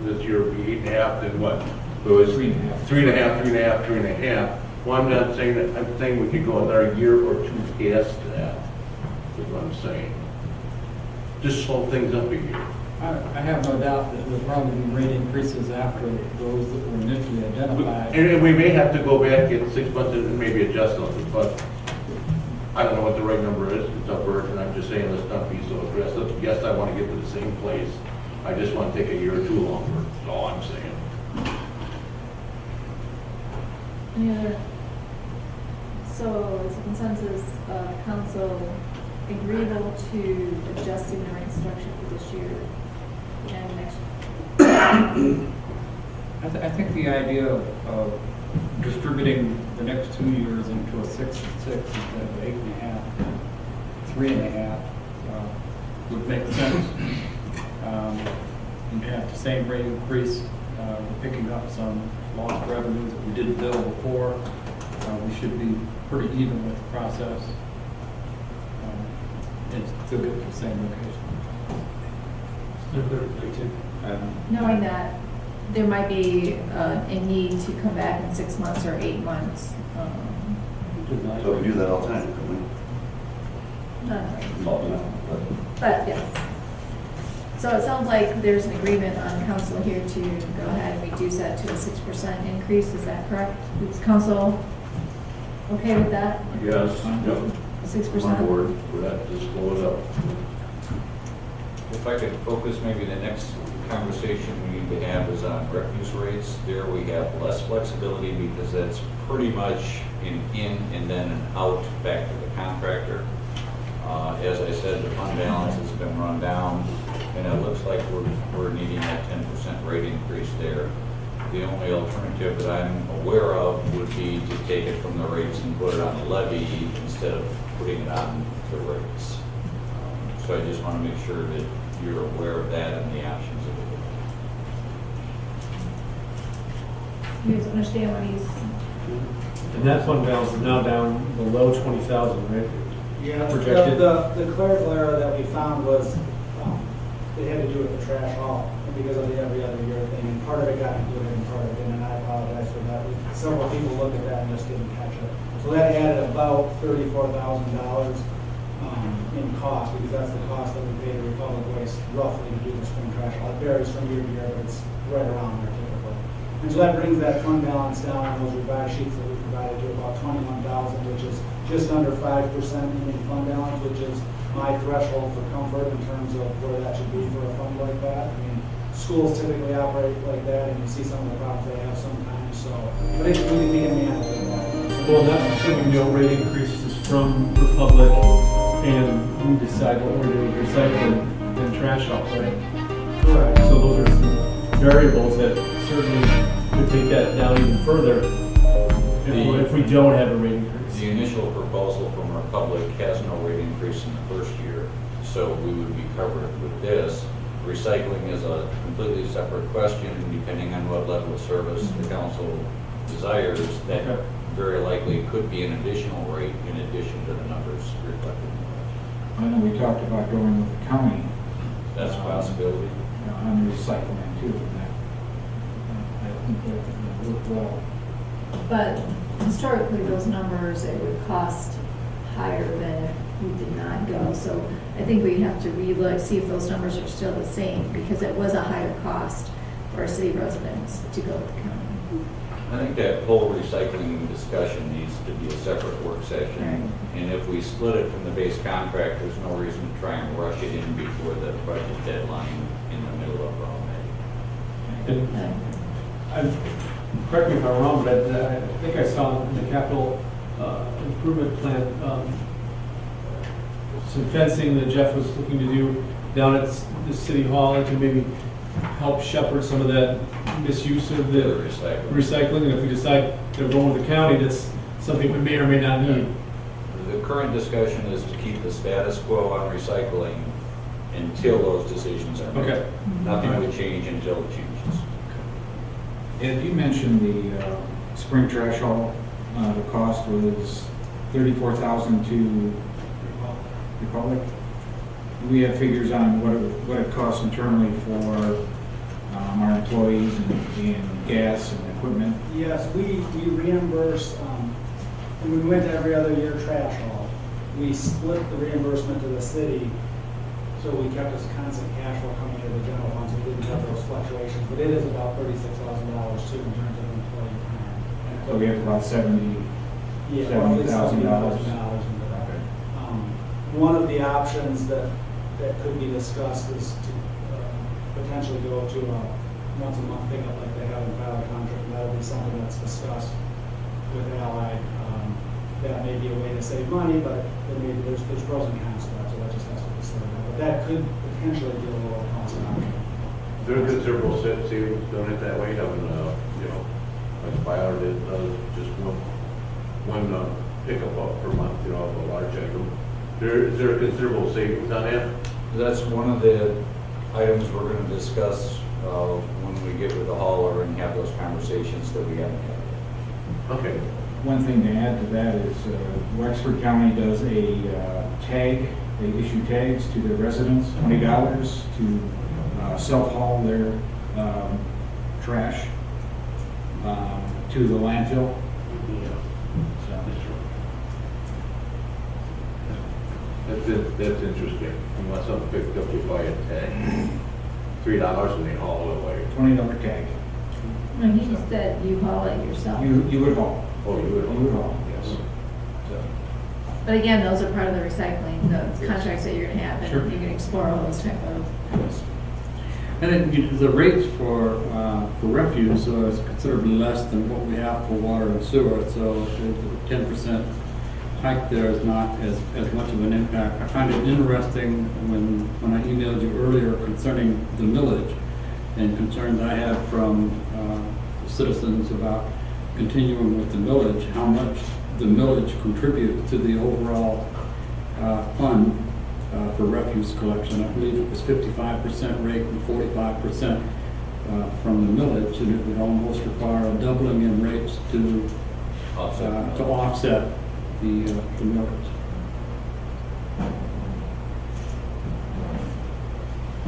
This year would be 8.5, then what? It was 3.5. 3.5. Well, I'm not saying that, I'm saying we could go another year or two past that, is what I'm saying. Just slow things up a year. I have no doubt that there'll probably be rate increases after those that were initially identified. And we may have to go back in 6 months and maybe adjust on it, but I don't know what the right number is. It's up for it, and I'm just saying, let's not be so aggressive. Yes, I want to get to the same place. I just want to take a year or two longer, that's all I'm saying. Any other? So is the consensus of council agreeable to adjusting the rate structure for this year and next year? I think the idea of distributing the next 2 years into a 6 and 6 instead of 8.5, 3.5 would make sense. And at the same rate increase, we're picking up some lost revenue that we didn't bill before. We should be pretty even with the process and still get to the same location. Knowing that there might be a need to come back in 6 months or 8 months. So we do that all the time, don't we? Not right. All the time, But yes. So it sounds like there's an agreement on council here to go ahead and reduce that to a 6% increase. Is that correct? Is council okay with that? Yes, yep. 6%? On board for that, just blow it up. If I could focus, maybe the next conversation we need to have is on refuse rates. There we have less flexibility because that's pretty much an in and then an out back to the contractor. As I said, the fund balance has been run down, and it looks like we're needing that 10% rate increase there. The only alternative that I'm aware of would be to take it from the rates and put it on the levy instead of putting it on the rates. So I just want to make sure that you're aware of that and the options available. You guys understand what he's, And that fund balance is now down below 20,000, right? Yeah, Projected. the clerical error that we found was, it had to do with the trash haul, and because of the every other year thing, and part of it got included and part of it didn't, and I apologize for that. Several people looked at that and just didn't catch it. So that added about $34,000 in cost, because that's the cost that we pay to Republic Waste roughly to do the spring trash haul. It varies from year to year, but it's right around there typically. And so that brings that fund balance down on those revised sheets that we provided to about $21,000, which is just under 5% in fund balance, which is my threshold for comfort in terms of where that should be for a fund like that. I mean, schools typically operate like that, and you see some of the problems they have sometimes, so, but we can manage it. Well, that's assuming no rate increases from Republic and we decide what we're doing, recycling and trash haul, right? Correct. So those are some variables that certainly could take that down even further if we don't have a rate increase. The initial proposal from Republic has no rate increase in the first year, so we would be covered with this. Recycling is a completely separate question, depending on what level of service the council desires. That Okay. very likely could be an additional rate in addition to the numbers reflected. I know we talked about going with the county That's a possibility. on recycling too, and that, I think that worked well. but historically, those numbers, it would cost higher than if we did not go. So I think we have to relook, see if those numbers are still the same, because it was a higher cost for our city residents to go with the county. I think that whole recycling discussion needs to be a separate work session. And if we split it from the base contract, there's no reason to try and rush it in before the budget deadline in the middle of May. And correct me if I'm wrong, but I think I saw in the capital improvement plan, some fencing that Jeff was looking to do down at the city hall to maybe help shepherd some of that misuse of the recycling. And if we decide to go with the county, that's something we may or may not need. The current discussion is to keep the status quo on recycling until those decisions are made. Okay. Nothing would change until it changes. Ed, you mentioned the spring trash haul. The cost was $34,000 to, recall it? We have figures on what it costs internally for our employees and gas and equipment. Yes, we reimburse, when we went to every other year trash haul, we split the reimbursement to the city, so we kept us constant cash flow coming into the general fund, so we didn't have those fluctuations, but it is about $36,000 too in terms of employee time. So we have about $70,000. One of the options that could be discussed is to potentially go to a once-a-month pickup like they have in Valley Contract. That'll be something that's discussed with Allied. That may be a way to save money, but there's pros and cons to that, so that just has to be considered. But that could potentially be a lower cost option. There's considerable savings doing it that way, having, like Byler did, just one pickup up per month, of a large item. Is there a considerable savings on that? That's one of the items we're going to discuss when we get with the hauler and have those conversations that we haven't had yet. Okay. One thing to add to that is Wexford County does a tag. They issue tags to their residents, $20 to self-haul their trash to the landfill. That's interesting. You want something picked up, you buy a tag, $3 and they haul it away. $20 tag. No, he just said you haul it yourself. You would haul. Oh, you would? You would haul, yes. But again, those are part of the recycling, the contracts that you're gonna have, Sure. and you can explore all those type of. And then the rates for refuse is considerably less than what we have for water and sewer, so the 10% hike there is not as much of an impact. I find it interesting when I emailed you earlier concerning the millage and concerns I had from citizens about continuing with the millage, how much the millage contributes to the overall fund for refuse collection. I believe it was 55% rate and 45% from the millage, and it would almost require a doubling in rates to offset the millage.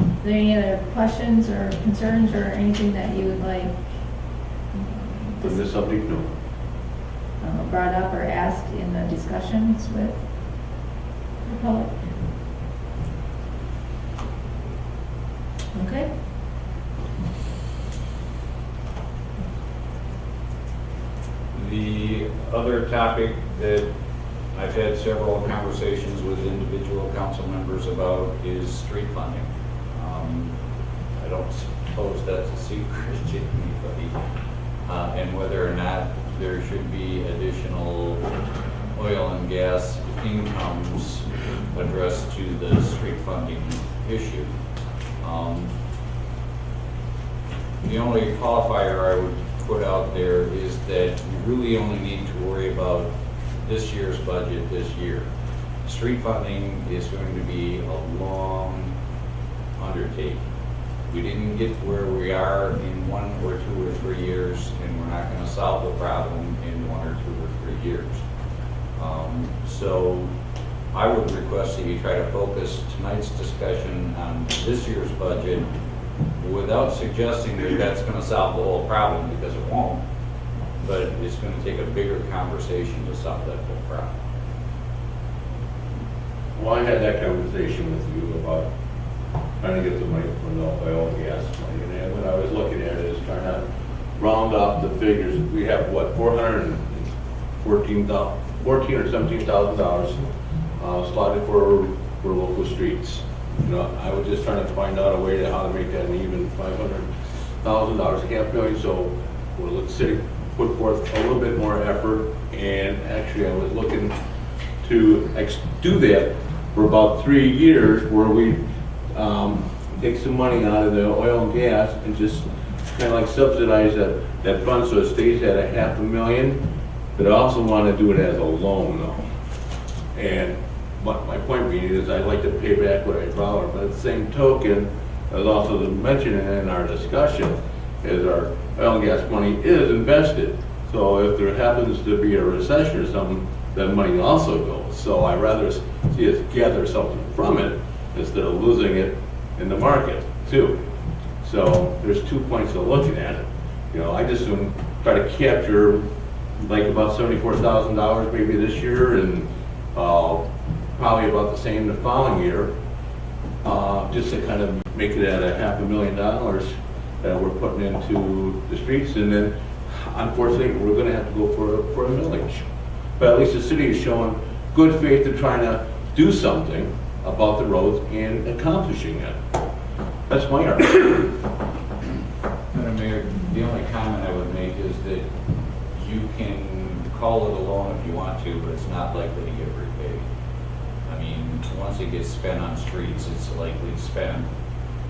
Are there any other questions or concerns or anything that you would like On this subject, no. brought up or asked in the discussions with the public? Okay. The other topic that I've had several conversations with individual council members about is street funding. I don't suppose that's a secret to anybody, and whether or not there should be additional oil and gas incomes addressed to the street funding issue. The only qualifier I would put out there is that you really only need to worry about this year's budget this year. Street funding is going to be a long undertaking. We didn't get where we are in 1 or 2 or 3 years, and we're not going to solve the problem in 1 or 2 or 3 years. So I would request that you try to focus tonight's discussion on this year's budget without suggesting that that's going to solve the whole problem, because it won't. But it's going to take a bigger conversation to solve that whole problem. Well, I had that conversation with you about trying to get the money from the oil and gas money, and when I was looking at it, is trying to round off the figures. We have, what, $14 or $17,000 slotted for local streets. You know, I was just trying to find out a way to how to make that an even $500,000, $500,000, so we'll let the city put forth a little bit more effort. And actually, I was looking to do that for about 3 years, where we take some money out of the oil and gas and just kind of like subsidize that fund so it stays at $500,000. But I also want to do it as a loan though. And my point being is I'd like to pay back what I borrowed, but at the same token, as also mentioned in our discussion, is our oil and gas money is invested. So if there happens to be a recession or something, that money also goes. So I'd rather see us gather something from it instead of losing it in the market too. So there's 2 points of looking at it. You know, I just soon try to capture like about $74,000 maybe this year, and probably about the same the following year, just to kind of make it at $500,000 that we're putting into the streets. And then unfortunately, we're going to have to go for a millage. But at least the city is showing good faith in trying to do something about the roads and accomplishing it. That's my argument. Madam Mayor, the only comment I would make is that you can call it a loan if you want to, but it's not likely to get repaid. I mean, once it gets spent on streets, it's likely spent,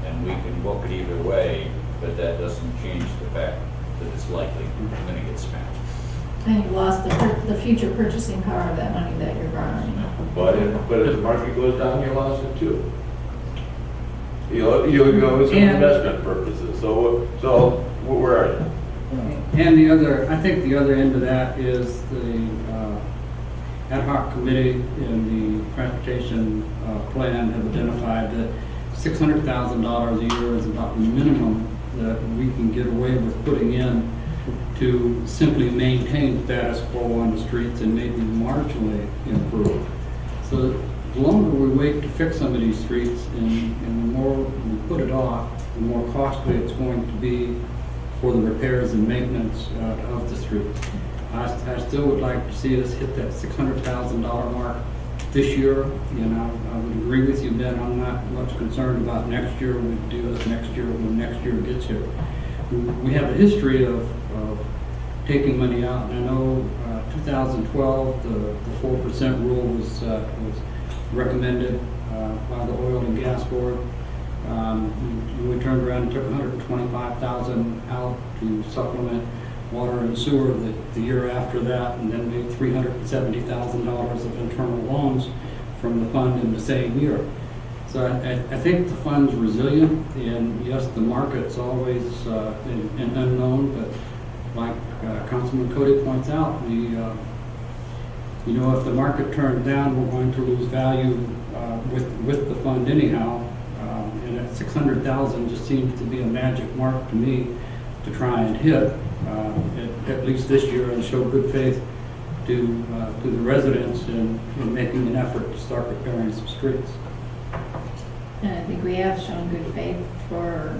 and we can book it either way, but that doesn't change the fact that it's likely going to get spent. And you lost the future purchasing power of that money that you're borrowing. But if the market goes down, you lost it too. You know, it's for investment purposes. So where are you? And I think the other end of that is the ad hoc committee in the transportation plan have identified that $600,000 a year is about the minimum that we can get away with putting in to simply maintain status quo on the streets and maybe marginally improve. So the longer we wait to fix some of these streets and the more we put it off, the more costly it's going to be for the repairs and maintenance of the streets. I still would like to see us hit that $600,000 mark this year. You know, I would agree with you, Ben. I'm not much concerned about next year. We do this next year when next year gets here. We have a history of taking money out, and I know 2012 the 4% rule was recommended by the Oil and Gas Board. We turned around and took $125,000 out to supplement water and sewer the year after that, and then made $370,000 of internal loans from the fund in the same year. So I think the fund's resilient, and yes, the market's always an unknown, but like Councilman Cody points out, if the market turns down, we're going to lose value with the fund anyhow. And at $600,000 just seems to be a magic mark to me to try and hit, at least this year, and show good faith to the residents in making an effort to start repairing some streets. And I think we have shown good faith for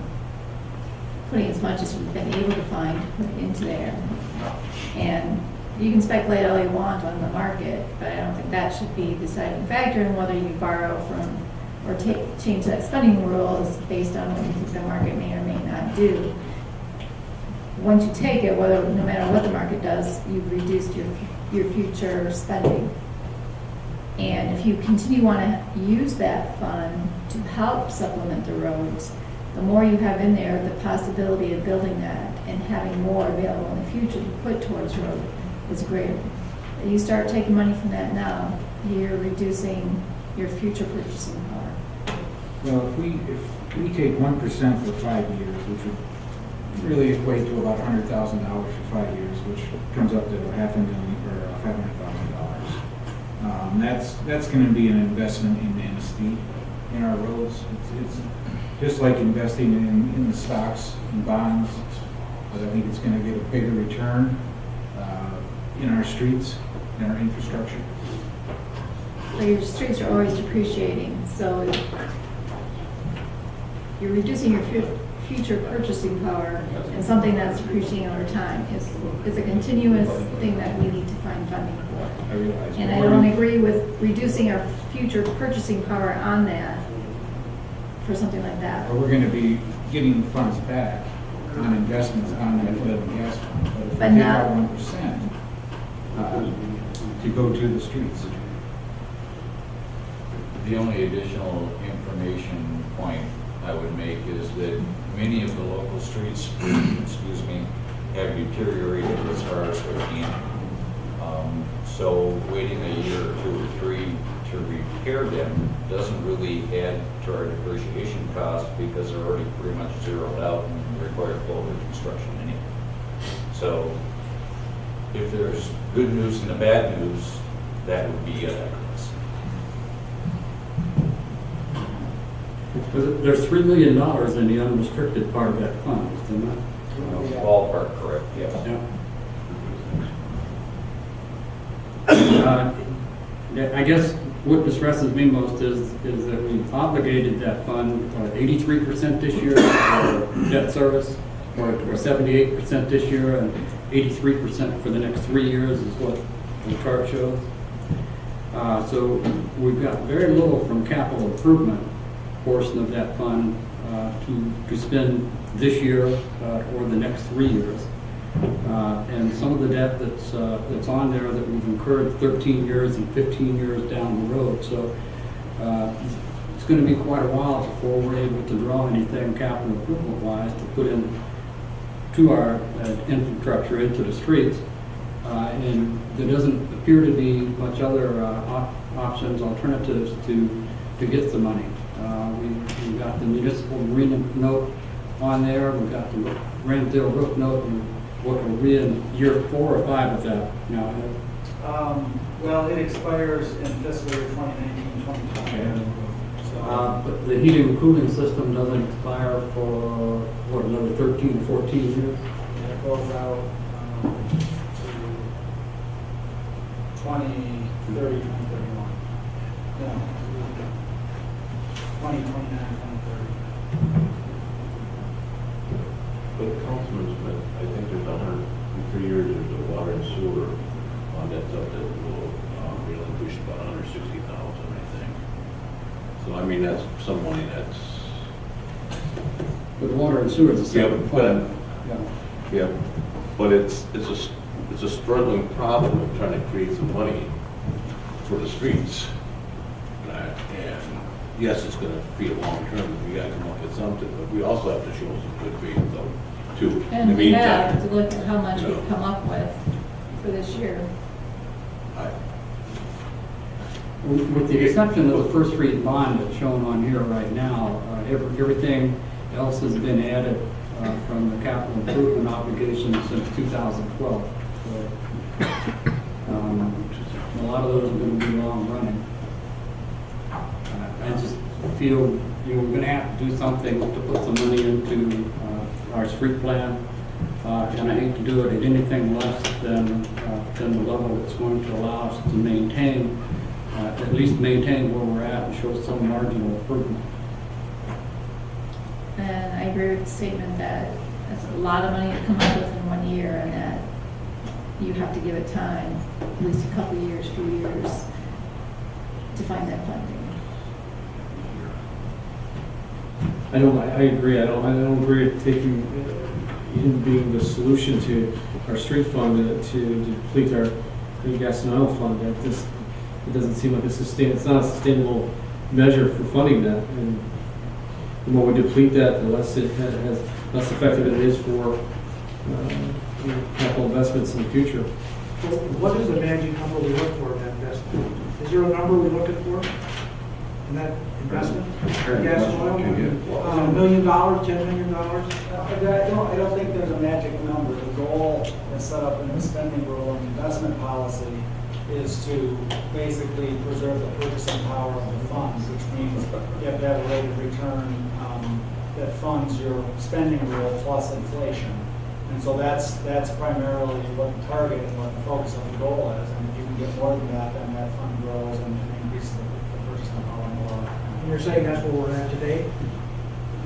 putting as much as we've been able to find into there. And you can speculate all you want on the market, but I don't think that should be the deciding factor in whether you borrow from or change that spending rule is based on what you think the market may or may not do. Once you take it, no matter what the market does, you've reduced your future spending. And if you continue want to use that fund to help supplement the roads, the more you have in there, the possibility of building that and having more available in the future to put towards road is greater. If you start taking money from that now, you're reducing your future purchasing power. Well, if we take 1% for 5 years, which would really equate to about $100,000 for 5 years, which comes up to $500,000 or $500,000. That's going to be an investment in Manistee, in our roads. It's just like investing in the stocks and bonds, but I think it's going to get a bigger return in our streets, in our infrastructure. So your streets are always depreciating, so you're reducing your future purchasing power and something that's appreciating over time. It's a continuous thing that we need to find funding for. I realize. And I don't agree with reducing our future purchasing power on that for something like that. Or we're gonna be getting funds back on investments on that oil and gas fund. But if we But take not- out 1%, to go to the streets. The only additional information point I would make is that many of the local streets, excuse me, have deteriorated as far as they can. So waiting a year or 2 or 3 to repair them doesn't really add to our depreciation cost because they're already pretty much zeroed out and require full reconstruction anyway. So if there's good news and the bad news, that would be it, I guess. There's $3 million in the unrestricted part of that fund, isn't there? Ballpark correct, yes. Yeah, I guess what distresses me most is that we've obligated that fund 83% this year for debt service, or 78% this year, and 83% for the next 3 years is what the chart shows. So we've got very little from capital improvement portion of that fund to spend this year or the next 3 years. And some of the debt that's on there that we've incurred 13 years and 15 years down the road. So it's going to be quite a while before we're able to draw anything capital improvement wise to put in to our infrastructure into the streets. And there doesn't appear to be much other options, alternatives to get the money. We've got the municipal marina note on there, we've got the Ramsdale roof note, and what are we in year 4 or 5 of that now? Well, it expires in fiscal year 2019, 2020. So, But the heating and cooling system doesn't expire for, what, another 13, 14 years? and it goes out to 2030, 2031. No, 2029, 2030. But Councilman Smith, I think there's 103 years, there's the water and sewer on that stuff that will relinquish about 160,000, I think. So I mean, that's some money that's. But water and sewer is a separate Yeah, fund. Yeah, but it's a struggling problem of trying to create some money for the streets. And yes, it's gonna be a long term, but we gotta come up with something, but we also have to show some good faith though, too. In the And we have meantime, to look at how much you know. we've come up with for this year. With the exception of the First Street bond that's shown on here right now, everything else has been added from the capital improvement obligation since 2012. So, a lot of those are going to be long running. I just feel we're going to have to do something to put some money into our street plan, and I hate to do it at anything less than the level that's going to allow us to maintain, at least maintain where we're at and show some marginal improvement. And I agree with the statement that that's a lot of money to come up with in 1 year, and that you have to give it time, at least a couple years, few years, to find that funding. I agree. I don't agree with taking in being the solution to our street fund to deplete our gas and oil fund. That just, it doesn't seem like it's not a sustainable measure for funding that. And the more we deplete that, the less less effective it is for capital investments in the future. What is the magic number we look for in that investment? Is there a number we're looking for in that investment? Gas and oil? $1 million, $10 million? I don't think there's a magic number. The goal is set up in the spending rule and investment policy is to basically preserve the purchasing power of the funds, which means you have to have a rate of return that funds your spending rule plus inflation. And so that's primarily what the target and what the focus of the goal is. And if you can get more than that, then that fund grows and increases the purchasing power more. And you're saying that's where we're at today?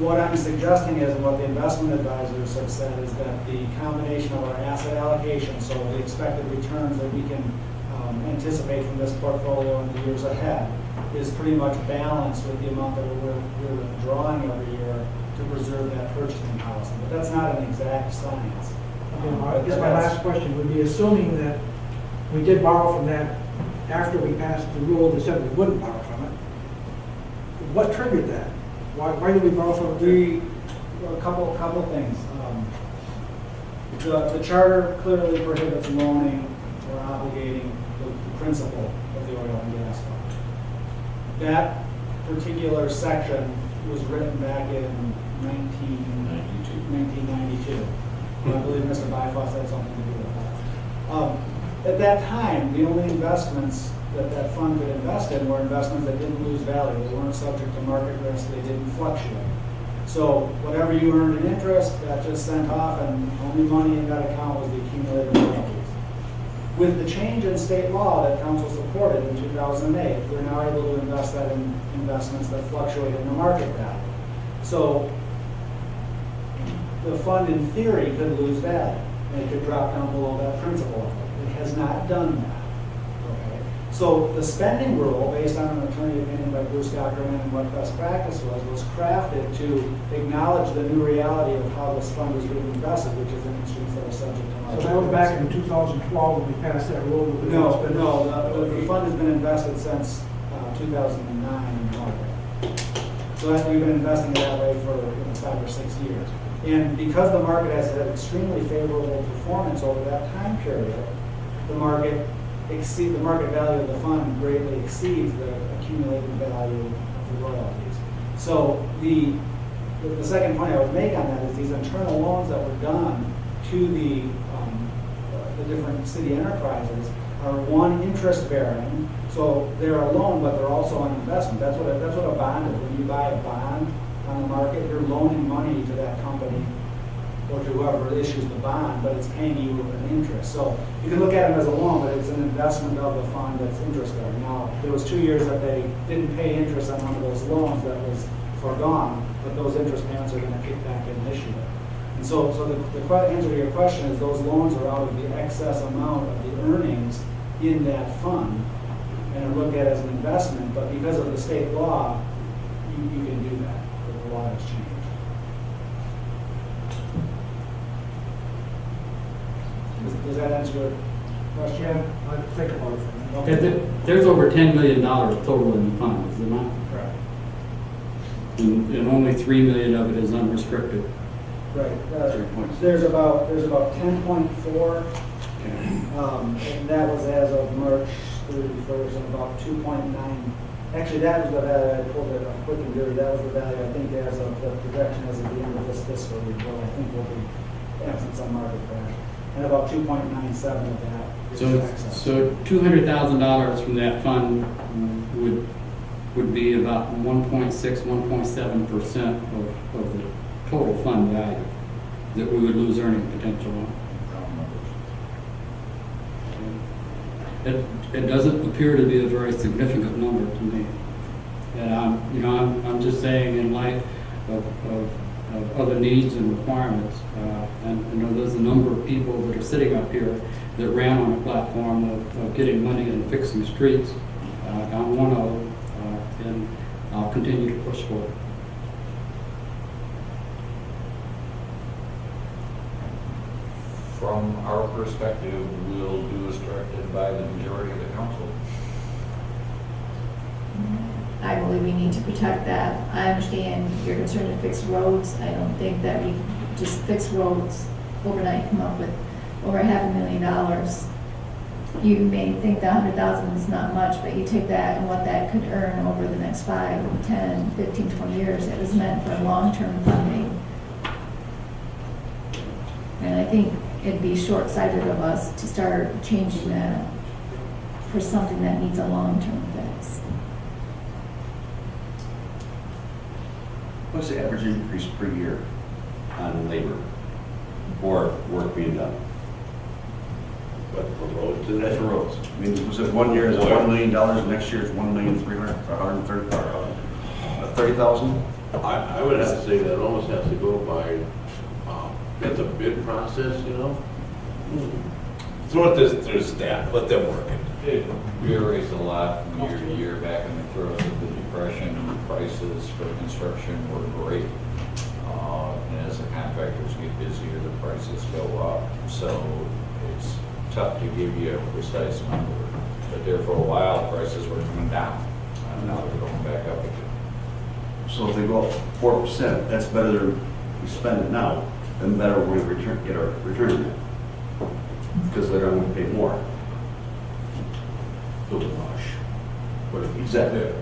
what I'm suggesting is, and what the investment advisors have said, is that the combination of our asset allocation, so the expected returns that we can anticipate from this portfolio in the years ahead, is pretty much balanced with the amount that we're withdrawing every year to preserve that purchasing policy. But that's not an exact science. I guess my last question would be, assuming that we did borrow from that after we passed the rule that said we wouldn't borrow from it, what triggered that? Why did we borrow from it? A couple things. The charter clearly prohibits loaning or obligating the principal of the oil and gas fund. That particular section was written back in 1992. I believe Mr. Byfuss had something to do with that. At that time, the only investments that fund could invest in were investments that didn't lose value. They weren't subject to market risk. They didn't fluctuate. So whatever you earned in interest, that just sent off, and only money in that account was the accumulated royalties. With the change in state law that council supported in 2008, we're now able to invest that in investments that fluctuate in the market value. So the fund, in theory, could lose value, and it could drop down below that principal level. It has not done that. Okay? So the spending rule, based on an attorney opinion by Bruce Dockerman and what best practice was crafted to acknowledge the new reality of how this fund is being invested, which is in instruments that are subject to market. So that was back in 2012 when we passed that rule? No, the fund has been invested since 2009 in the market. So we've been investing that way for 5 or 6 years. And because the market has had extremely favorable performance over that time period, the market value of the fund greatly exceeds the accumulated value of the royalties. So the second point I would make on that is these internal loans that were done to the different city enterprises are one interest bearing, so they're a loan, but they're also an investment. That's what a bond is. When you buy a bond on the market, you're loaning money to that company or to whoever issues the bond, but it's paying you an interest. So you can look at it as a loan, but it's an investment of the fund that's interest bearing. Now, there was 2 years that they didn't pay interest on one of those loans that was foregone, but those interest payments are going to kick back in this year. And so the answer to your question is those loans are out of the excess amount of the earnings in that fund and are looked at as an investment, but because of the state law, you can do that. The law has changed. Does that answer your question? I think about it for a minute. Okay. There's over $10 million total in the fund, is there not? Correct. And only $3 million of it is unrestricted. Right. There's about 10.4, and that was as of March 31st, and about 2.9. Actually, that was the value, I pulled it up quick and dirty, that was the value, I think, as of the projection as of the end of this fiscal year, I think will be absent some market crash. And about 2.97 of that is excess. So $200,000 from that fund would be about 1.6, 1.7% of the total fund value that we would lose earning potential on. It doesn't appear to be a very significant number to me. And I'm just saying, in light of other needs and requirements, and there's a number of people that are sitting up here that ran on a platform of getting money and fixing streets. I'm one of them, and I'll continue to push for it. From our perspective, we'll do as directed by the majority of the council. I believe we need to protect that. I understand you're concerned to fix roads. I don't think that we can just fix roads overnight, come up with over $500,000. You may think the $100,000 is not much, but you take that and what that could earn over the next 5, 10, 15, 20 years. It was meant for long-term funding. And I think it'd be short-sighted of us to start changing that for something that needs a long-term fix. What's the average increase per year on labor or work being done? But for roads, That's for roads. I mean, was it 1 year is $1 million, next year it's $1,300,000, or 130,000? I would have to say that it almost has to go by, it's a bid process, you know? Throw it to their staff, let them work it. It varies a lot from year to year. Back in the throes of the Depression, prices for construction were great. And as the contractors get busier, the prices go up. So it's tough to give you a precise number. But there for a while, prices were coming down. And now they're going back up again. So if they go up 4%, that's better than we spend it now, then better we're going to get our return on it. Because they're going to pay more. Build a wash. But exactly.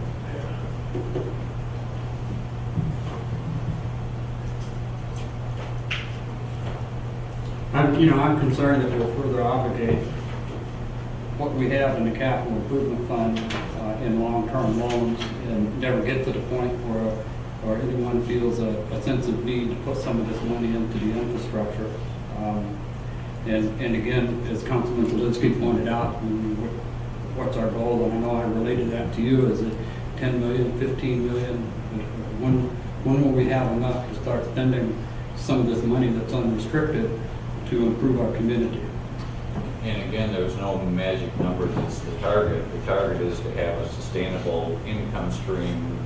I'm concerned that we'll further obligate what we have in the capital improvement fund in long-term loans and never get to the point where anyone feels a sense of need to put some of this money into the infrastructure. And again, as Councilman Zelinski pointed out, what's our goal? And I know I related that to you. Is it 10 million, 15 million? When will we have enough to start spending some of this money that's unrestricted to improve our community? And again, there's no magic number that's the target. The target is to have a sustainable income stream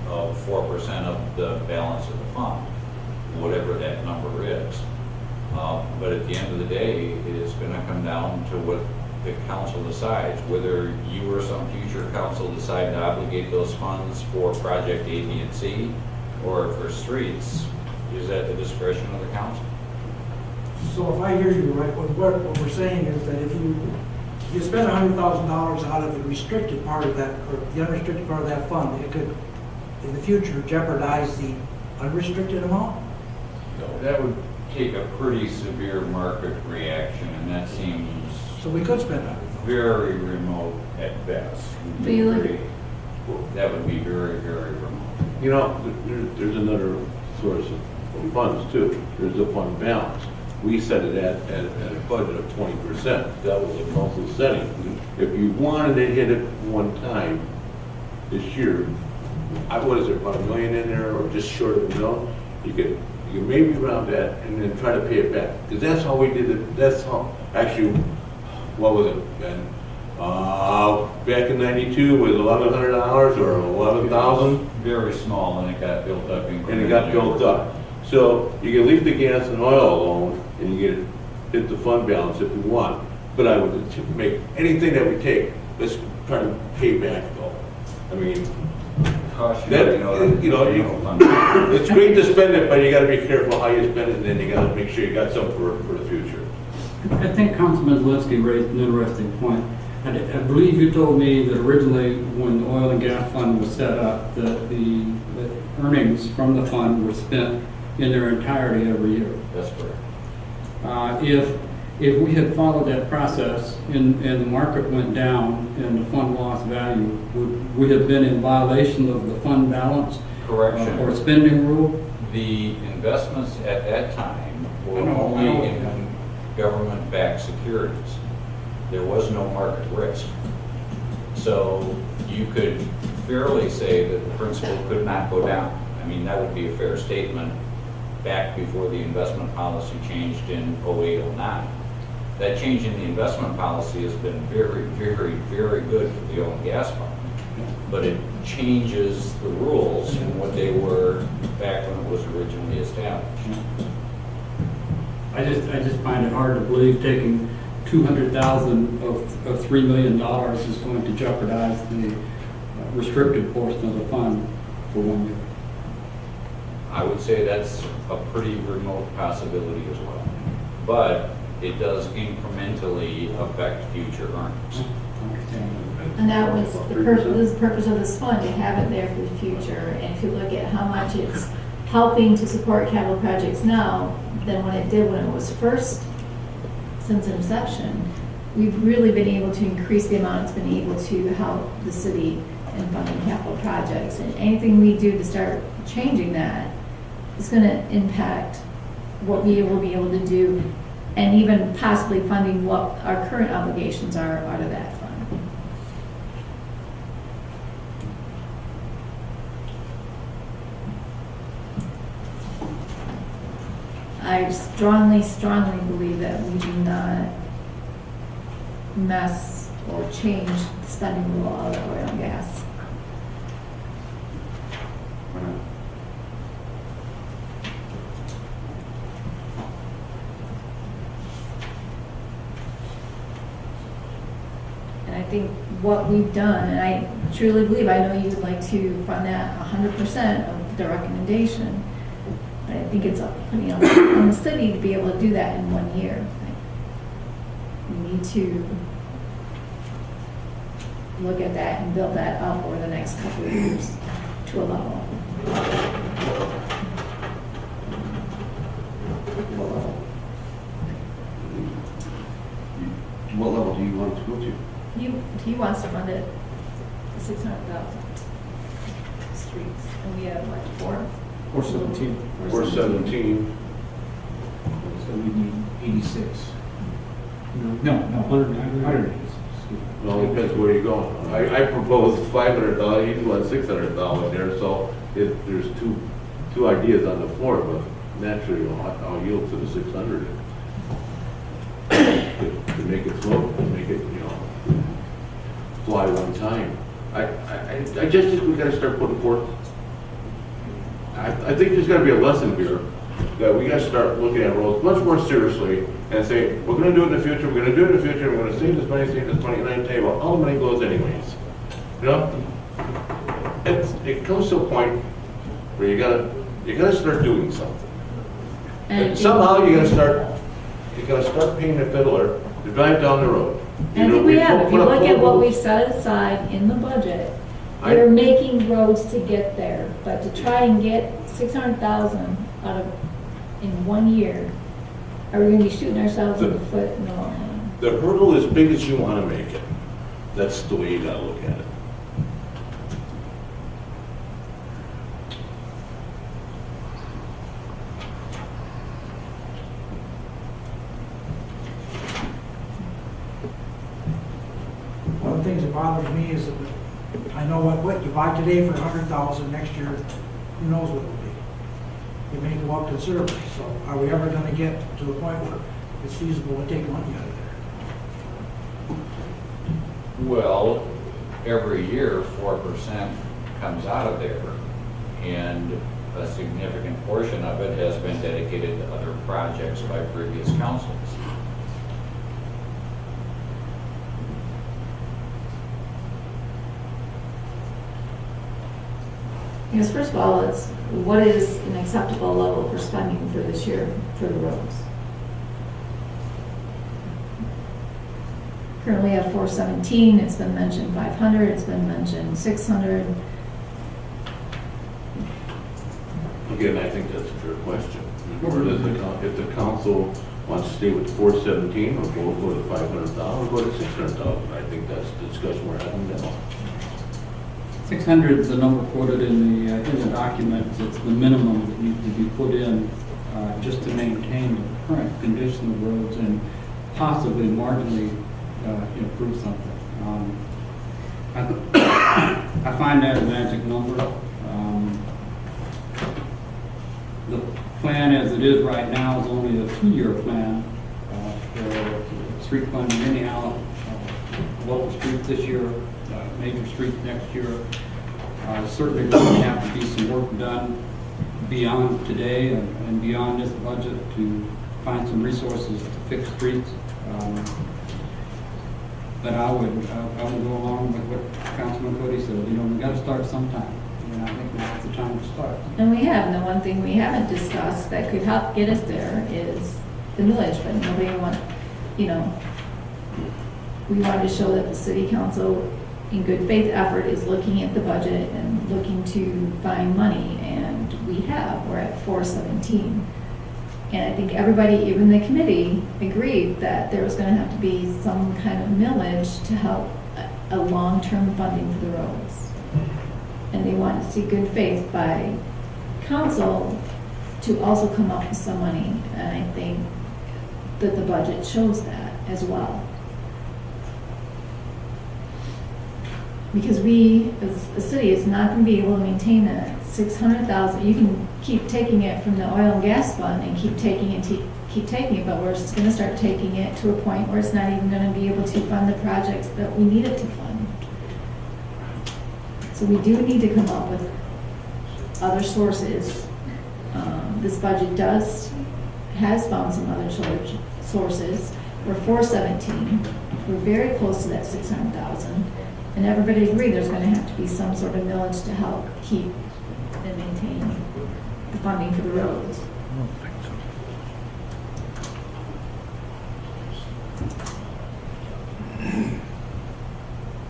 of 4% of the balance of the fund, whatever that number is. But at the end of the day, it is going to come down to what the council decides, whether you or some future council decide to obligate those funds for project A, B, and C, or for streets, is at the discretion of the council. So if I hear you right, what we're saying is that if you spend $100,000 out of the restricted part of that, or the unrestricted part of that fund, it could, in the future, jeopardize the unrestricted amount? No, that would take a pretty severe market reaction, and that seems So we could spend $100,000. very remote at best. Do you look- That would be very, very remote. You know, there's another source of funds too. There's the fund balance. We set it at a budget of 20%. That was the council setting. If you wanted to hit it one time this year, what is there, about $1 million in there or just short of $1 million? You could maybe round that and then try to pay it back. Because that's how we did it. That's how, actually, what was it, Ben? Back in '92 was $1,100 or 11,000? Very small, and it got built up. And it got built up. So you can leave the gas and oil alone, and you hit the fund balance if you want. But I would make anything that we take, let's try to pay back though. I mean, it's great to spend it, but you gotta be careful how you spend it, and then you gotta make sure you got something for the future. I think Councilman Zelinski raised an interesting point. I believe you told me that originally, when the oil and gas fund was set up, that the earnings from the fund were spent in their entirety every year. That's correct. If we had followed that process and the market went down and the fund lost value, would we have been in violation of the fund balance? Correction. Or spending rule? The investments at that time were only in government-backed securities. There was no market risk. So you could fairly say that the principal could not go down. I mean, that would be a fair statement back before the investment policy changed in 08-09. That change in the investment policy has been very, very, very good for the oil and gas fund. But it changes the rules from what they were back when it was originally established. I just find it hard to believe taking $200,000 of $3 million is going to jeopardize the restricted portion of the fund for 1 year. I would say that's a pretty remote possibility as well. But it does incrementally affect future earnings. And that was the purpose of this fund, to have it there for the future. And if you look at how much it's helping to support capital projects now than what it did when it was first, since inception, we've really been able to increase the amount it's been able to help the city in funding capital projects. And anything we do to start changing that is going to impact what we will be able to do, and even possibly funding what our current obligations are out of that fund. I strongly, strongly believe that we do not mess or change the spending rule of oil and gas. Why not? And I think what we've done, and I truly believe, I know you would like to fund that 100% of the recommendation, but I think it's putting on the city to be able to do that in 1 year. We need to look at that and build that up over the next couple of years to a level. What level do you want it to go to? He wants to fund it 600,000 streets, and we have like 417. Or 17. So we need 86. No, 100. It all depends where you're going. I proposed 500,000, you want 600,000 there, so there's two ideas on the floor, but naturally I'll yield to the 600. To make it float, to make it, fly one time. I just think we gotta start putting forth, I think there's gotta be a lesson here, that we gotta start looking at roads much more seriously and say, we're gonna do it in the future, we're gonna do it in the future, we're gonna save this money, and I tell you what, all the money goes anyways. It comes to a point where you gotta start doing something. And somehow you gotta start paying the fiddler to drive down the road. And I think we have, if you look at what we've set aside in the budget, we're making roads to get there, but to try and get 600,000 out of, in 1 year, are we gonna be shooting ourselves in the foot in the long run? The hurdle as big as you wanna make it. That's the way you gotta look at it. One of the things that bothers me is that I know what you buy today for 100,000, next year, who knows what it'll be. It may go up considerably, so are we ever gonna get to the point where it's feasible to take money out of there? Well, every year, 4% comes out of there, and a significant portion of it has been dedicated to other projects by previous councils. Because first of all, it's, what is an acceptable level for spending for this year for the roads? Currently at 417, it's been mentioned 500, it's been mentioned 600. Again, I think that's a fair question. If the council wants to stay with 417, or go to 500,000, or go to 600,000, I think that's the discussion we're having now. 600 is the number quoted in the document. It's the minimum that needs to be put in just to maintain the current condition of roads and possibly marginally improve something. I find that a magic number. The plan as it is right now is only a 2-year plan for street funding anyhow. Local streets this year, major streets next year. Certainly there's going to have to be some work done beyond today and beyond this budget to find some resources to fix streets. But I would go along with what Councilman Cody said. We got to start sometime. And I think now's the time to start. And we have, and the one thing we haven't discussed that could help get us there is the millage, but nobody we wanted to show that the city council, in good faith effort, is looking at the budget and looking to find money, and we have. We're at 417. And I think everybody, even the committee, agreed that there was going to have to be some kind of millage to help a long-term funding for the roads. And they wanted to see good faith by council to also come up with some money. And I think that the budget shows that as well. Because we, as a city, is not going to be able to maintain that 600,000. You can keep taking it from the oil and gas fund and keep taking it, but we're just gonna start taking it to a point where it's not even gonna be able to fund the projects that we need it to fund. So we do need to come up with other sources. This budget has found some other sources. We're 417. We're very close to that 600,000. And everybody agreed there's gonna have to be some sort of millage to help keep and maintain the funding for the roads.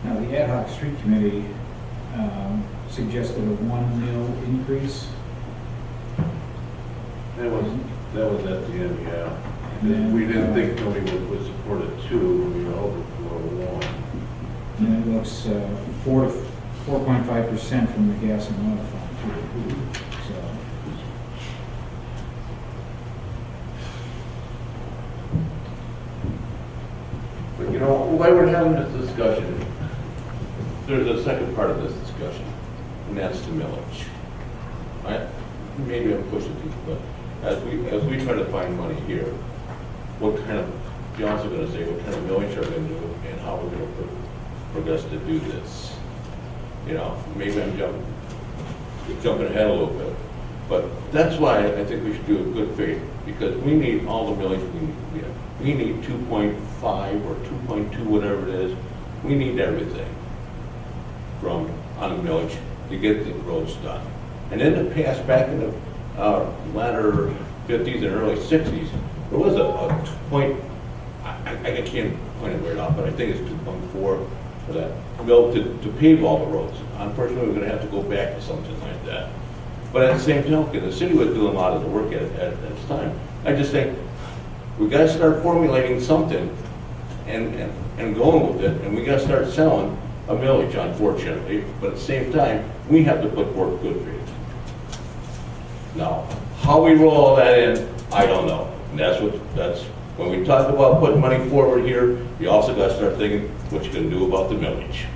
Now, the ad hoc street committee suggested a 1 mil increase. That was at the end, yeah. We didn't think nobody would support it too, we were hoping for a 1. And it looks 4.5% from the gas and oil fund too. So, But you know, while we're having this discussion, there's a second part of this discussion, and that's the millage. Right? Maybe I'm pushing people, but as we try to find money here, what kind of, John's going to say, what kind of millage are we going to do, and how we're going to progress to do this. You know, maybe I'm jumping ahead a little bit, but that's why I think we should do a good faith, because we need all the millage we need. We need 2.5 or 2.2, whatever it is. We need everything on the millage to get the roads done. And in the past, back in the latter 50s and early 60s, there was a point, I can't point it right off, but I think it's 2.4 for that mill to pave all the roads. Unfortunately, we're going to have to go back to something like that. But at the same token, the city was doing a lot of the work at this time. I just think we got to start formulating something and going with it, and we got to start selling a millage, unfortunately. But at the same time, we have to put forth good faith. Now, how we roll all that in, I don't know. And that's when we talk about putting money forward here, you also got to start thinking what you're going to do about the millage.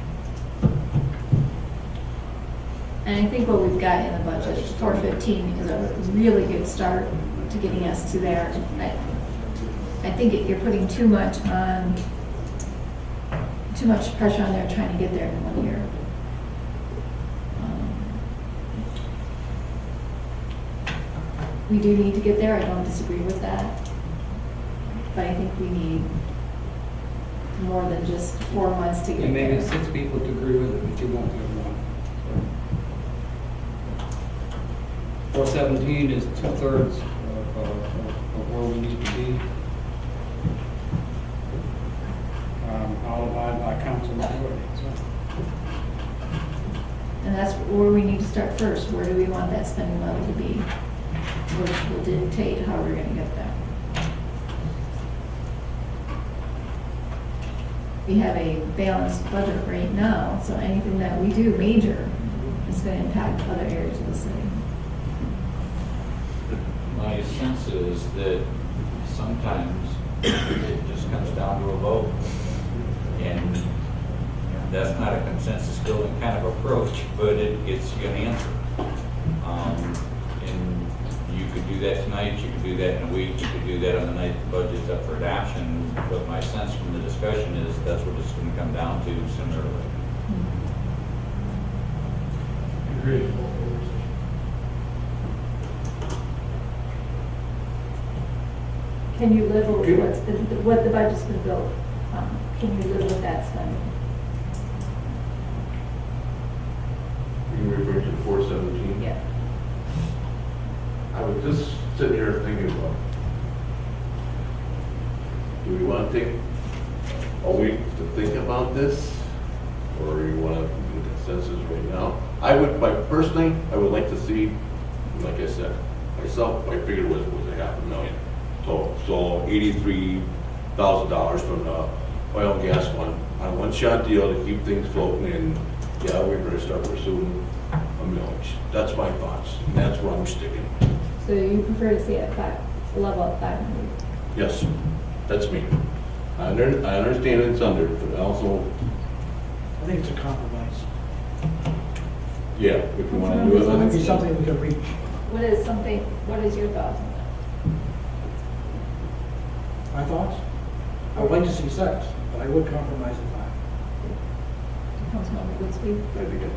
And I think what we've got in the budget, 415, is a really good start to getting us to there. I think you're putting too much pressure on there trying to get there in 1 year. We do need to get there, I don't disagree with that. But I think we need more than just 4 months to get And maybe there. 6 people to agree with it, but you won't get one. 417 is 2/3 of where we need to be. I'll abide by council majority. And that's where we need to start first. Where do we want that spending level to be? Which will dictate how we're gonna get there. We have a balanced budget right now, so anything that we do major is gonna impact other areas of the city. My sense is that sometimes it just comes down to a vote. And that's not a consensus building kind of approach, but it gets you an answer. And you could do that tonight, you could do that in a week, you could do that on the night the budget's up for adoption. But my sense from the discussion is that's what it's going to come down to sooner or later. Agreed. Can you live with what the budget's been built? Can you live with that spending? You refer to 417? Yeah. I was just sitting here thinking about, do we want to take a week to think about this? Or do you want to do consensus right now? Personally, I would like to see, like I said, myself, I figured was $500,000. So $83,000 from the oil and gas one, on a one-shot deal to keep things floating, and yeah, we better start pursuing a millage. That's my thoughts, and that's where I'm sticking. So you prefer to see it a level at 500? Yes, that's me. I understand it's under, but also, I think it's a compromise. yeah, if we want to do It might be it. something we can reach. what is your thoughts on that? My thoughts? I would like to see 6, but I would compromise at 5. Councilmember Goodspeed, That'd be good.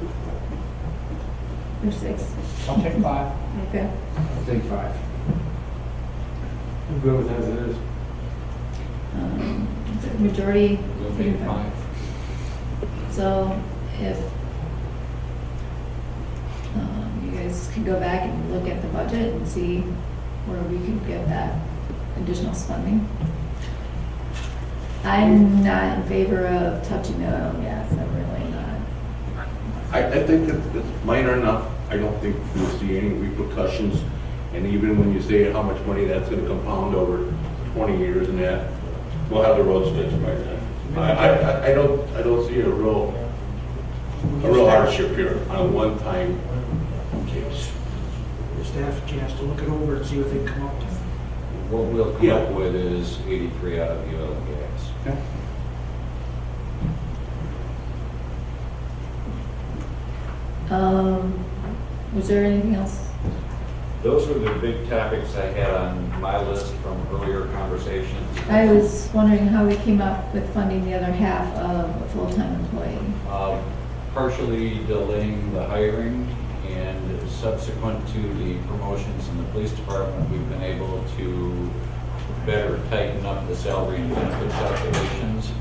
or 6? I'll take 5. Okay. I'll take 5. I'm good with as it is. Is it majority? We'll make 5. So if you guys could go back and look at the budget and see where we could get that additional funding. I'm not in favor of touching the oil and gas, I'm really not. I think that it's minor enough. I don't think we'll see any repercussions. And even when you say how much money that's gonna compound over 20 years and that, we'll have the roads fixed by then. I don't see a real hardship here on a one-time case. The staff a chance to look it over and see what they can come up with. What we'll come up with is 83 out of the oil and gas. Okay. Was there anything else? Those were the big topics I had on my list from earlier conversations. I was wondering how we came up with funding the other half of a full-time employee. Partially delaying the hiring, and subsequent to the promotions in the police department, we've been able to better tighten up the salary and benefit calculations,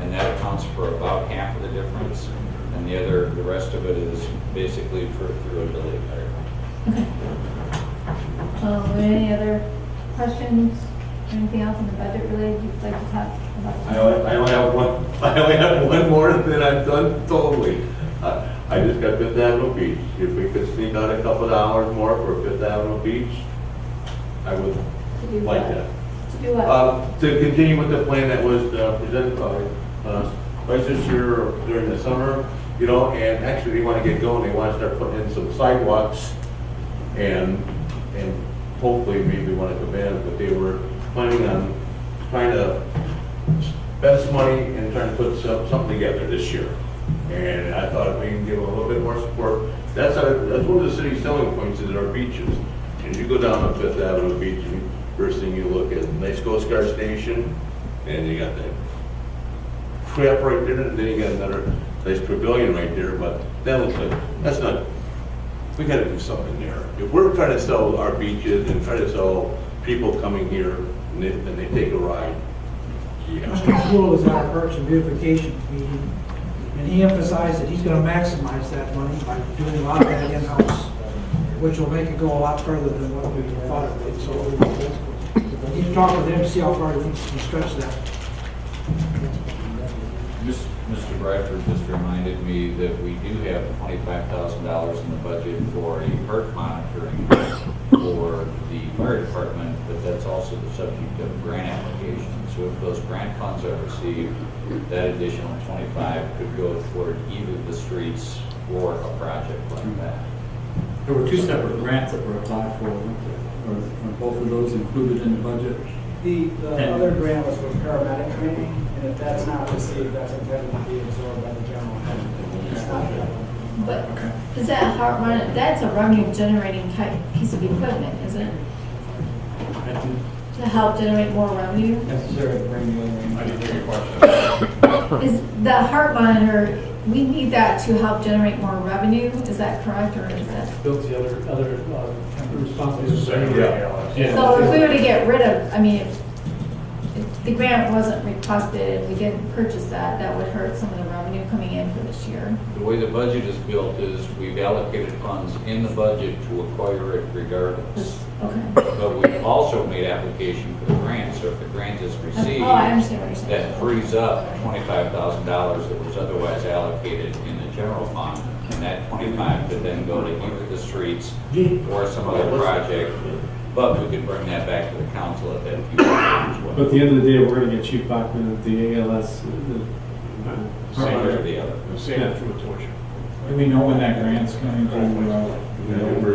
and that accounts for about half of the difference, and the rest of it is basically through a delayed hiring. Okay. Any other questions? Anything else in the budget related you'd like to talk about? I only have one more than I'm done totally. I just got Fifth Avenue Beach. If we could sneak out a couple of hours more for Fifth Avenue Beach, I would To do like what? that. To do what? To continue with the plan that was presented by Vice this year during the summer, you know, and actually they want to get going. They want to start putting in some sidewalks and hopefully maybe want to come in, but they were planning on trying to spend some money and trying to put something together this year. And I thought we can give a little bit more support. That's one of the city's selling points is our beaches. And you go down on Fifth Avenue Beach, and first thing you look at, nice Coast Guard station, and you got that crap right there, and then you got another nice pavilion right there, but that looks like, that's not, we gotta do something there. If we're trying to sell our beaches and try to sell people coming here, and they take a ride, yeah. Mr. Poole was at our Parks and Beautification meeting, and he emphasized that he's gonna maximize that money by doing a lot of that in-house, which will make it go a lot further than what we thought it would. So we need to talk with him to see how far he thinks he can stretch that. Mr. Bradford just reminded me that we do have $25,000 in the budget for a park monitoring for the fire department, but that's also the subject of grant application. So if those grant funds are received, that additional 25 could go toward either the streets or a project like that. There were 2 separate grants that were applied for, weren't there? Were both of those included in the budget? The other grant was for paramedic training, and if that's not received, that's intended to be absorbed by the general fund. It's not that one. But is that that's a revenue generating type piece of equipment, isn't it? To help generate more revenue? Necessary to bring the other in. I didn't hear your question. Is the heart monitor, we need that to help generate more revenue, is that correct, or is that? Built the other responsibilities. Yeah. So if we were to get rid of, I mean, if the grant wasn't requested, and we didn't purchase that, that would hurt some of the revenue coming in for this year. The way the budget is built is we've allocated funds in the budget to acquire it regardless. Okay. But we've also made application for the grant, so if the grant is received, Oh, I understand what you're saying. that frees up $25,000 that was otherwise allocated in the general fund. And that 25 could then go to either the streets or some other project, but we could bring that back to the council at that future time as well. But at the end of the day, we're gonna get Chief Bachman at the ALS. Same or the other. Yeah. Do we know when that grant's coming to,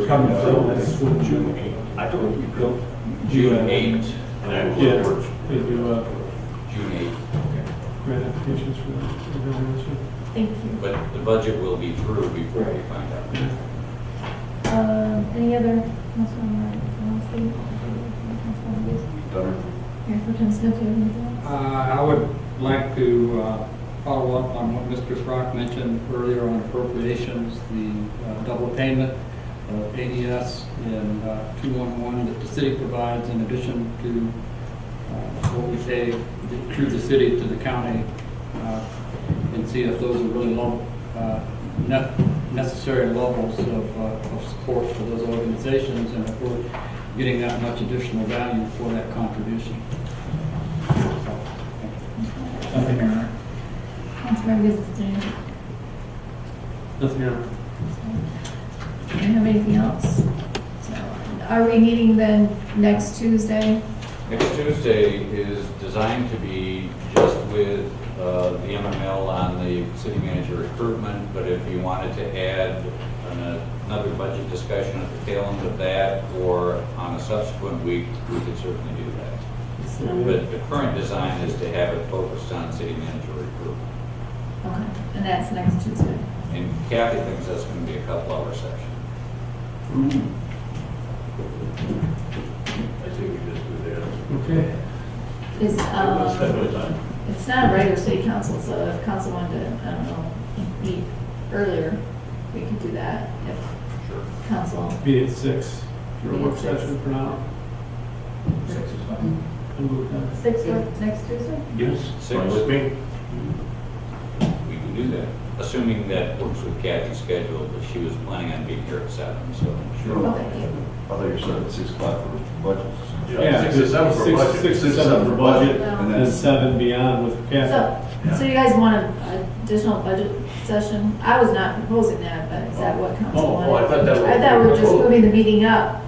come through? June 8th. I don't know if we built. June 8th. Yeah, they do June 8th. grant applications for that evaluation. Thank you. But the budget will be through before we find out. Any other Councilmember Zawinski? Councilmember Beasley? Done. Mayor Pro Tem Smith, do you have anything else? I would like to follow up on what Mr. Schrock mentioned earlier on appropriations, the double payment of ADS and 211 that the city provides in addition to what we pay through the city to the county, and see if those are really low, necessary levels of support for those organizations, and if we're getting that much additional value for that contribution. Nothing, Your Honor. Councilmember Beasley? Nothing else. Do you have anything else? So, are we meeting then next Tuesday? Next Tuesday is designed to be just with the MML on the city manager recruitment, but if you wanted to add another budget discussion at the tail end of that, or on a subsequent week, we could certainly do that. But the current design is to have it focused on city manager recruitment. Okay, and that's next Tuesday. And Kathy thinks that's going to be a couple-hour session. I think we just do that. Okay. Is, Spend no time. it's not a regular city council, so if council wanted to, I don't know, meet earlier, we could do that if Sure. council. Be at 6 for a Be at work 6. session for now. 6 is fine. And move that. 6 work next Tuesday? Yes. Fine with me. We can do that, assuming that works with Kathy's schedule, but she was planning on being here at 7, so. Sure. Okay. I thought you said at 6 o'clock for budgets. Yeah, 6 to 7 for budget. 6 to 7 for budget, And and then 7 beyond with Kathy. So you guys want an additional budget session? I was not proposing that, but is that what council wanted? I thought that was. I thought we were just moving the meeting up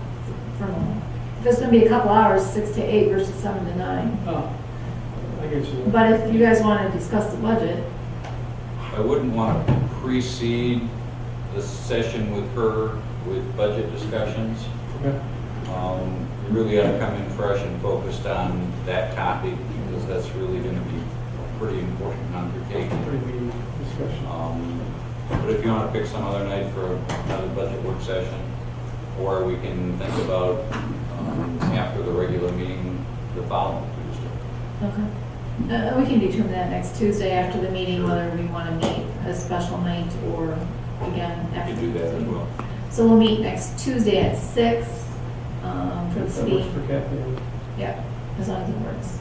from, if it's gonna be a couple hours, 6 to 8 versus 7 to 9. Oh, I get you. But if you guys want to discuss the budget, I wouldn't want to precede the session with her with budget discussions. Okay. You really ought to come in fresh and focused on that topic, because that's really going to be a pretty important undertaking. Pretty meaty discussion. But if you want to pick some other night for another budget work session, or we can think about after the regular meeting the following Tuesday. okay. We can determine that next Tuesday after the meeting, whether we want to meet a special night or again We after. can do that as well. So we'll meet next Tuesday at 6 for the That city. works for Kathy. Yeah, as long as it works.